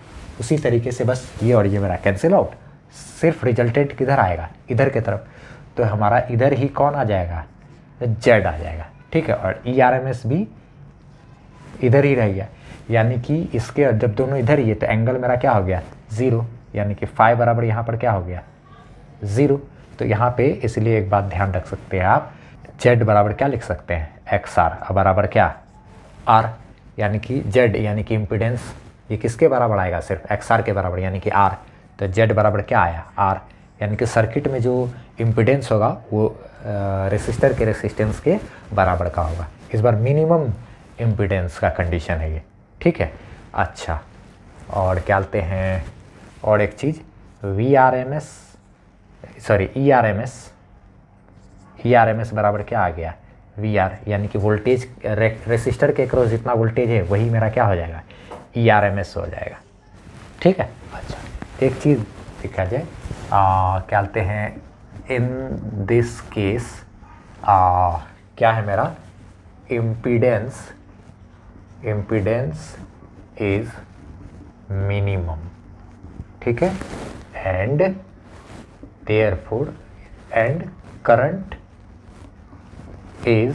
उसी तरीके से बस ये और ये मेरा कैंसिल आउट, सिर्फ रिजल्टेंट किधर आएगा, इधर की तरफ, तो हमारा इधर ही कौन आ जाएगा, जेड आ जाएगा। ठीक है, और ईआरएमएस भी इधर ही रह गया, यानी कि इसके जब दोनों इधर ही है तो एंगल मेरा क्या हो गया 0, यानी कि फाई बराबर यहाँ पर क्या हो गया 0। तो यहाँ पे इसलिए एक बात ध्यान रख सकते हैं आप, जेड बराबर क्या लिख सकते हैं एक्स आर बराबर क्या आर, यानी कि जेड यानी कि इम्पिडेंस ये किसके बराबर आएगा, सिर्फ एक्स आर के बराबर, यानी कि आर। तो जेड बराबर क्या आया आर, यानी कि सर्किट में जो इम्पिडेंस होगा वो रेसिस्टर के रेसिस्टेंस के बराबर का होगा। इस बार मिनिमम इम्पिडेंस का कंडीशन है ये। ठीक है, अच्छा, और क्या कहते हैं और एक चीज़ ईआरएमएस बराबर क्या आ गया वीआर, यानी कि वोल्टेज रेसिस्टर के अक्रॉस जितना वोल्टेज है वही मेरा क्या हो जाएगा ईआरएमएस हो जाएगा। ठीक है, अच्छा, एक चीज़ देखा जाए क्या कहते हैं इन दिस केस क्या है मेरा इम्पीडेंस इज मिनिमम। ठीक है, and therefore and current is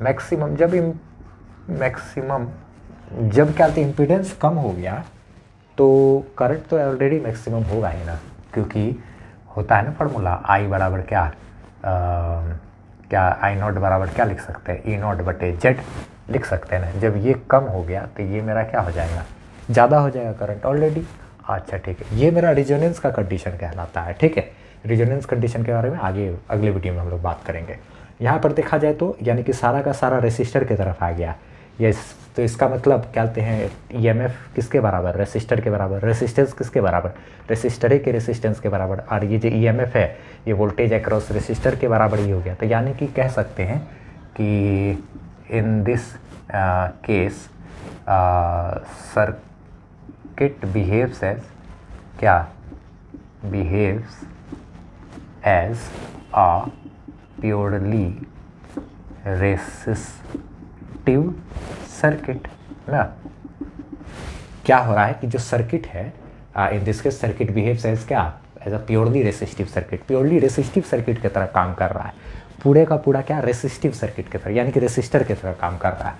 maximum. जब क्या कहते हैं इम्पीडेंस कम हो गया तो करंट तो ऑलरेडी मैक्सिमम होगा ही ना, क्योंकि होता है ना फार्मूला आई बराबर क्या आई नॉट बराबर क्या लिख सकते हैं ई नॉट बटे जेड लिख सकते हैं ना। जब ये कम हो गया तो ये मेरा क्या हो जाएगा ज़्यादा हो जाएगा करंट ऑलरेडी। अच्छा ठीक है, ये मेरा रेजोनेंस का कंडीशन कहलाता है। ठीक है, रेजोनेंस कंडीशन के बारे में आगे अगले वीडियो में हम लोग बात करेंगे। यहाँ पर देखा जाए तो यानी कि सारा का सारा रेसिस्टर की तरफ आ गया ये, तो इसका मतलब क्या कहते हैं ईएमएफ किसके बराबर, रेसिस्टर के बराबर, रेसिस्टेंस किसके बराबर, रेसिस्टर के रेसिस्टेंस के बराबर, और ये जो ईएमएफ है ये वोल्टेज अक्रॉस रेसिस्टर के बराबर ही हो गया। तो यानी कि कह सकते हैं कि in this case circuit behaves as क्या, behaves as a purely resistive circuit ना। क्या हो रहा है कि जो सर्किट है in this case circuit behaves as क्या, as a purely resistive circuit, purely resistive circuit की तरह काम कर रहा है, पूरे का पूरा क्या रेसिस्टिव सर्किट की तरह, यानी कि रेसिस्टर की तरह काम कर रहा है।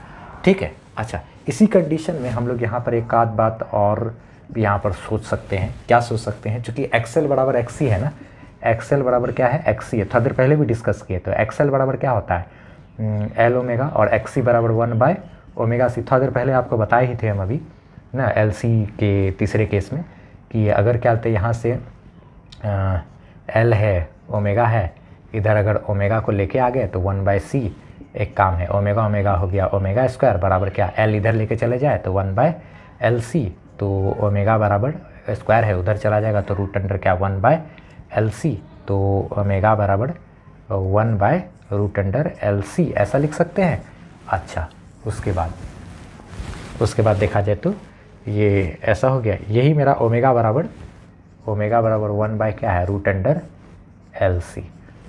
ठीक है, अच्छा, इसी कंडीशन में हम लोग यहाँ पर एक आध बात और यहाँ पर सोच सकते हैं। क्या सोच सकते हैं, चूँकि एक्सएल बराबर एक्सी है ना, एक्सएल बराबर क्या है एक्सी है, थोड़ा देर पहले भी डिस्कस किए। तो एक्सएल बराबर क्या होता है एल ओमेगा, और एक्सी बराबर 1/ओमेगा/सी। थोड़ा देर पहले आपको बताए ही थे हम अभी ना एलसी के तीसरे केस में कि अगर क्या होता है यहाँ से एल है ओमेगा है, इधर अगर ओमेगा को लेके आ गए तो 1/c एक काम है, ओमेगा ओमेगा हो गया ओमेगा स्क्वायर बराबर क्या, एल इधर लेके चले जाए तो 1/LC, तो ओमेगा बराबर स्क्वायर है उधर चला जाएगा तो रूट अंडर क्या 1/LC, तो ओमेगा बराबर 1/√LC ऐसा लिख सकते हैं। अच्छा, उसके बाद देखा जाए तो ये ऐसा हो गया, यही मेरा ओमेगा बराबर 1 क्या है √LC।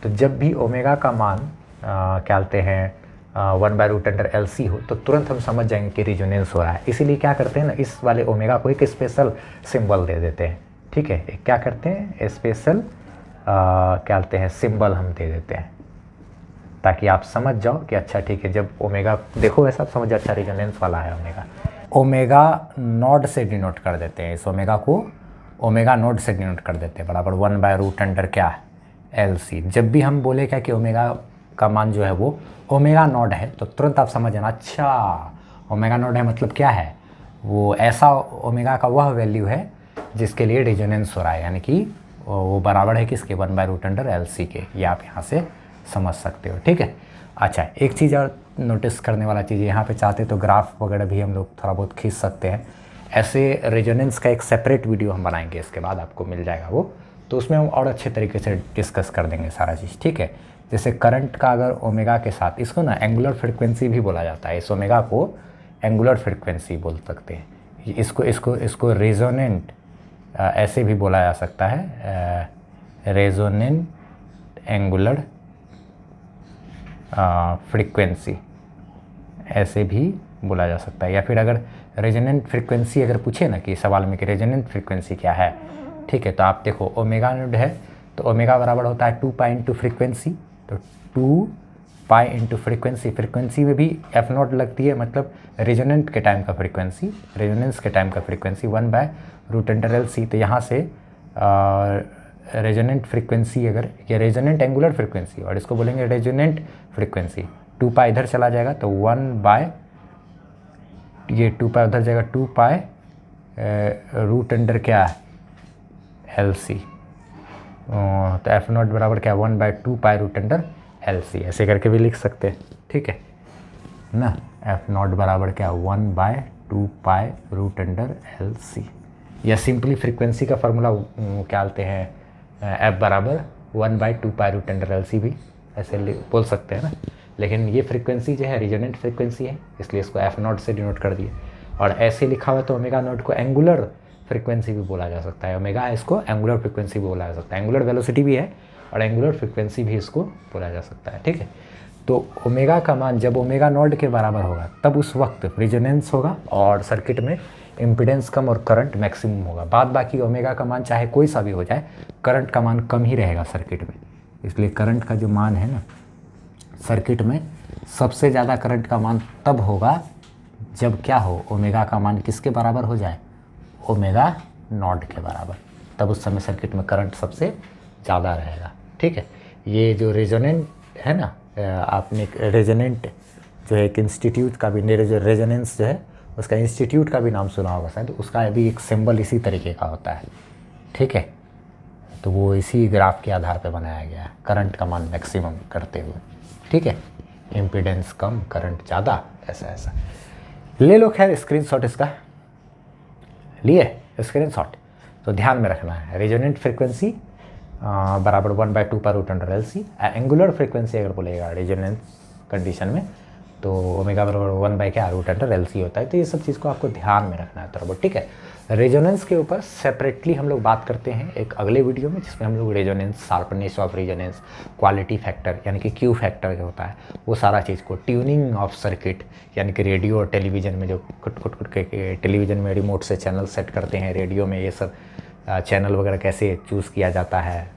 तो जब भी ओमेगा का मान क्या बोलते हैं 1/√LC हो तो तुरंत हम समझ जाएंगे कि रिजोनेंस हो रहा है। इसीलिए क्या करते हैं ना, इस वाले ओमेगा को एक स्पेशल सिंबल दे देते हैं। ठीक है, क्या करते हैं स्पेशल क्या बोलते हैं सिंबल हम दे देते हैं। ताकि आप समझ जाओ कि अच्छा ठीक है, जब ओमेगा देखो ऐसा समझ जाओ, अच्छा रेजोनेंस वाला है ओमेगा। ओमेगा नॉट से डिनोट कर देते हैं, इस ओमेगा को ओमेगा नॉट से डिनोट कर देते हैं, बराबर 1/√अंडर क्या LC। जब भी हम बोले क्या कि ओमेगा का मान जो है वो ओमेगा नॉट है, तो तुरंत आप समझ जाना अच्छा ओमेगा नॉट है मतलब क्या है, वो ऐसा ओमेगा का वह वैल्यू है जिसके लिए रेजोनेंस हो रहा है, यानी कि वो बराबर है किसके 1/√अंडर LC के। ये आप यहाँ से समझ सकते हो, ठीक है। अच्छा, एक चीज़ और नोटिस करने वाला चीज़, यहाँ पे चाहते तो ग्राफ वगैरह भी हम लोग थोड़ा बहुत खींच सकते हैं। ऐसे रेजोनेंस का एक सेपरेट वीडियो हम बनाएंगे, इसके बाद आपको मिल जाएगा वो, तो उसमें हम और अच्छे तरीके से डिस्कस कर देंगे सारा चीज़, ठीक है। जैसे करंट का अगर ओमेगा के साथ, इसको ना एंगुलर फ्रिक्वेंसी भी बोला जाता है, इस ओमेगा को एंगुलर फ्रिक्वेंसी बोल सकते हैं। इसको रेजोनेंट ऐसे भी बोला जा सकता है, रेजोनेंट एंगुलर फ्रीक्वेंसी ऐसे भी बोला जा सकता है। या फिर अगर रेजोनेंट फ्रीक्वेंसी अगर पूछे ना कि सवाल में कि रेजोनेंट फ्रीक्वेंसी क्या है, ठीक है, तो आप देखो ओमेगा नॉट है तो ओमेगा बराबर होता है 2 पाई इंटू फ्रीक्वेंसी, तो 2 पाई इंटू फ्रीक्वेंसी, फ्रीक्वेंसी में भी एफ नॉट लगती है, मतलब रेजोनेंट के टाइम का फ्रीक्वेंसी, रेजोनेंस के टाइम का फ्रीक्वेंसी 1/√अंडर LC। तो यहाँ से रेजोनेंट फ्रीक्वेंसी अगर ये रेजोनेंट एंगुलर फ्रीक्वेंसी और इसको बोलेंगे रेजोनेंट फ्रीक्वेंसी, 2 पाई इधर चला जाएगा तो 2 पाई उधर जाएगा 2 पाई √अंडर क्या LC, तो एफ नॉट बराबर क्या 1/2 पाई √अंडर LC, ऐसे करके भी लिख सकते हैं, ठीक है ना। एफ नॉट बराबर क्या 1/2 पाई √अंडर LC, या सिंपली फ्रीक्वेंसी का फार्मूला क्या डालते हैं, एफ बराबर 1/2 पाई √अंडर LC भी ऐसे बोल सकते हैं ना। लेकिन ये फ्रीक्वेंसी जो है रेजोनेंट फ्रीक्वेंसी है, इसलिए इसको एफ नॉट से डिनोट कर दिए। और ऐसे लिखा हुआ तो ओमेगा नॉट को एंगुलर फ्रीक्वेंसी भी बोला जा सकता है, ओमेगा इसको एंगुलर फ्रीक्वेंसी भी बोला जा सकता है, एंगुलर वेलोसिटी भी है और एंगुलर फ्रीक्वेंसी भी इसको बोला जा सकता है, ठीक है। तो ओमेगा का मान जब ओमेगा नॉट के बराबर होगा तब उस वक्त रेजोनेंस होगा और सर्किट में इम्पीडेंस कम और करंट मैक्सिमम होगा। बाद बाकी ओमेगा का मान चाहे कोई सा भी हो जाए, करंट का मान कम ही रहेगा सर्किट में। इसलिए करंट का जो मान है ना सर्किट में, सबसे ज़्यादा करंट का मान तब होगा जब क्या हो, ओमेगा का मान किसके बराबर हो जाए, ओमेगा नॉट के बराबर, तब उस समय सर्किट में करंट सबसे ज़्यादा रहेगा, ठीक है। ये जो रेजोनेंट है ना, आपने रेजोनेंट जो है एक इंस्टीट्यूट का भी, रेजोनेंस जो है उसका इंस्टीट्यूट का भी नाम सुना होगा शायद, उसका भी एक सिंबल इसी तरीके का होता है, ठीक है। तो वो इसी ग्राफ के आधार पर बनाया गया है, करंट का मान मैक्सिमम करते हुए, ठीक है, इम्पीडेंस कम करंट ज़्यादा, ऐसा ऐसा। ले लो खैर स्क्रीनशॉट इसका, लिए स्क्रीनशॉट, तो ध्यान में रखना है रेजोनेंट फ्रीक्वेंसी बराबर 1/2 पाई √अंडर LC। एंगुलर फ्रीक्वेंसी अगर बोलेगा रेजोनेंस कंडीशन में तो ओमेगा बराबर 1/√अंडर LC होता है। तो ये सब चीज़ को आपको ध्यान में रखना है थोड़ा बहुत, ठीक है। रेजोनेंस के ऊपर सेपरेटली हम लोग बात करते हैं एक अगले वीडियो में, जिसमें हम लोग resonance, sharpness of resonance, quality factor यानी कि क्यू फैक्टर जो होता है वो सारा चीज़ को, ट्यूनिंग ऑफ सर्किट यानी कि रेडियो और टेलीविज़न में जो कुट के टेलीविज़न में रिमोट से चैनल सेट करते हैं, रेडियो में ये सब चैनल वगैरह कैसे चूज़ किया जाता है,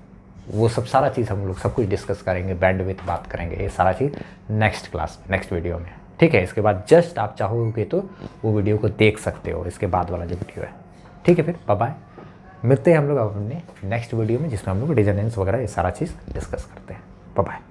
वो सब सारा चीज़ हम लोग सब कुछ डिस्कस करेंगे, बैंडविड्थ बात करेंगे, ये सारा चीज़ नेक्स्ट क्लास में, नेक्स्ट वीडियो में, ठीक है। इसके बाद जस्ट आप चाहोगे तो वो वीडियो को देख सकते हो, इसके बाद वाला जो वीडियो है, ठीक है। फिर बाय बाय, मिलते हैं हम लोग अपने नेक्स्ट वीडियो में जिसमें हम लोग रेजोनेंस वगैरह ये सारा चीज़ डिस्कस करते हैं। Bye bye.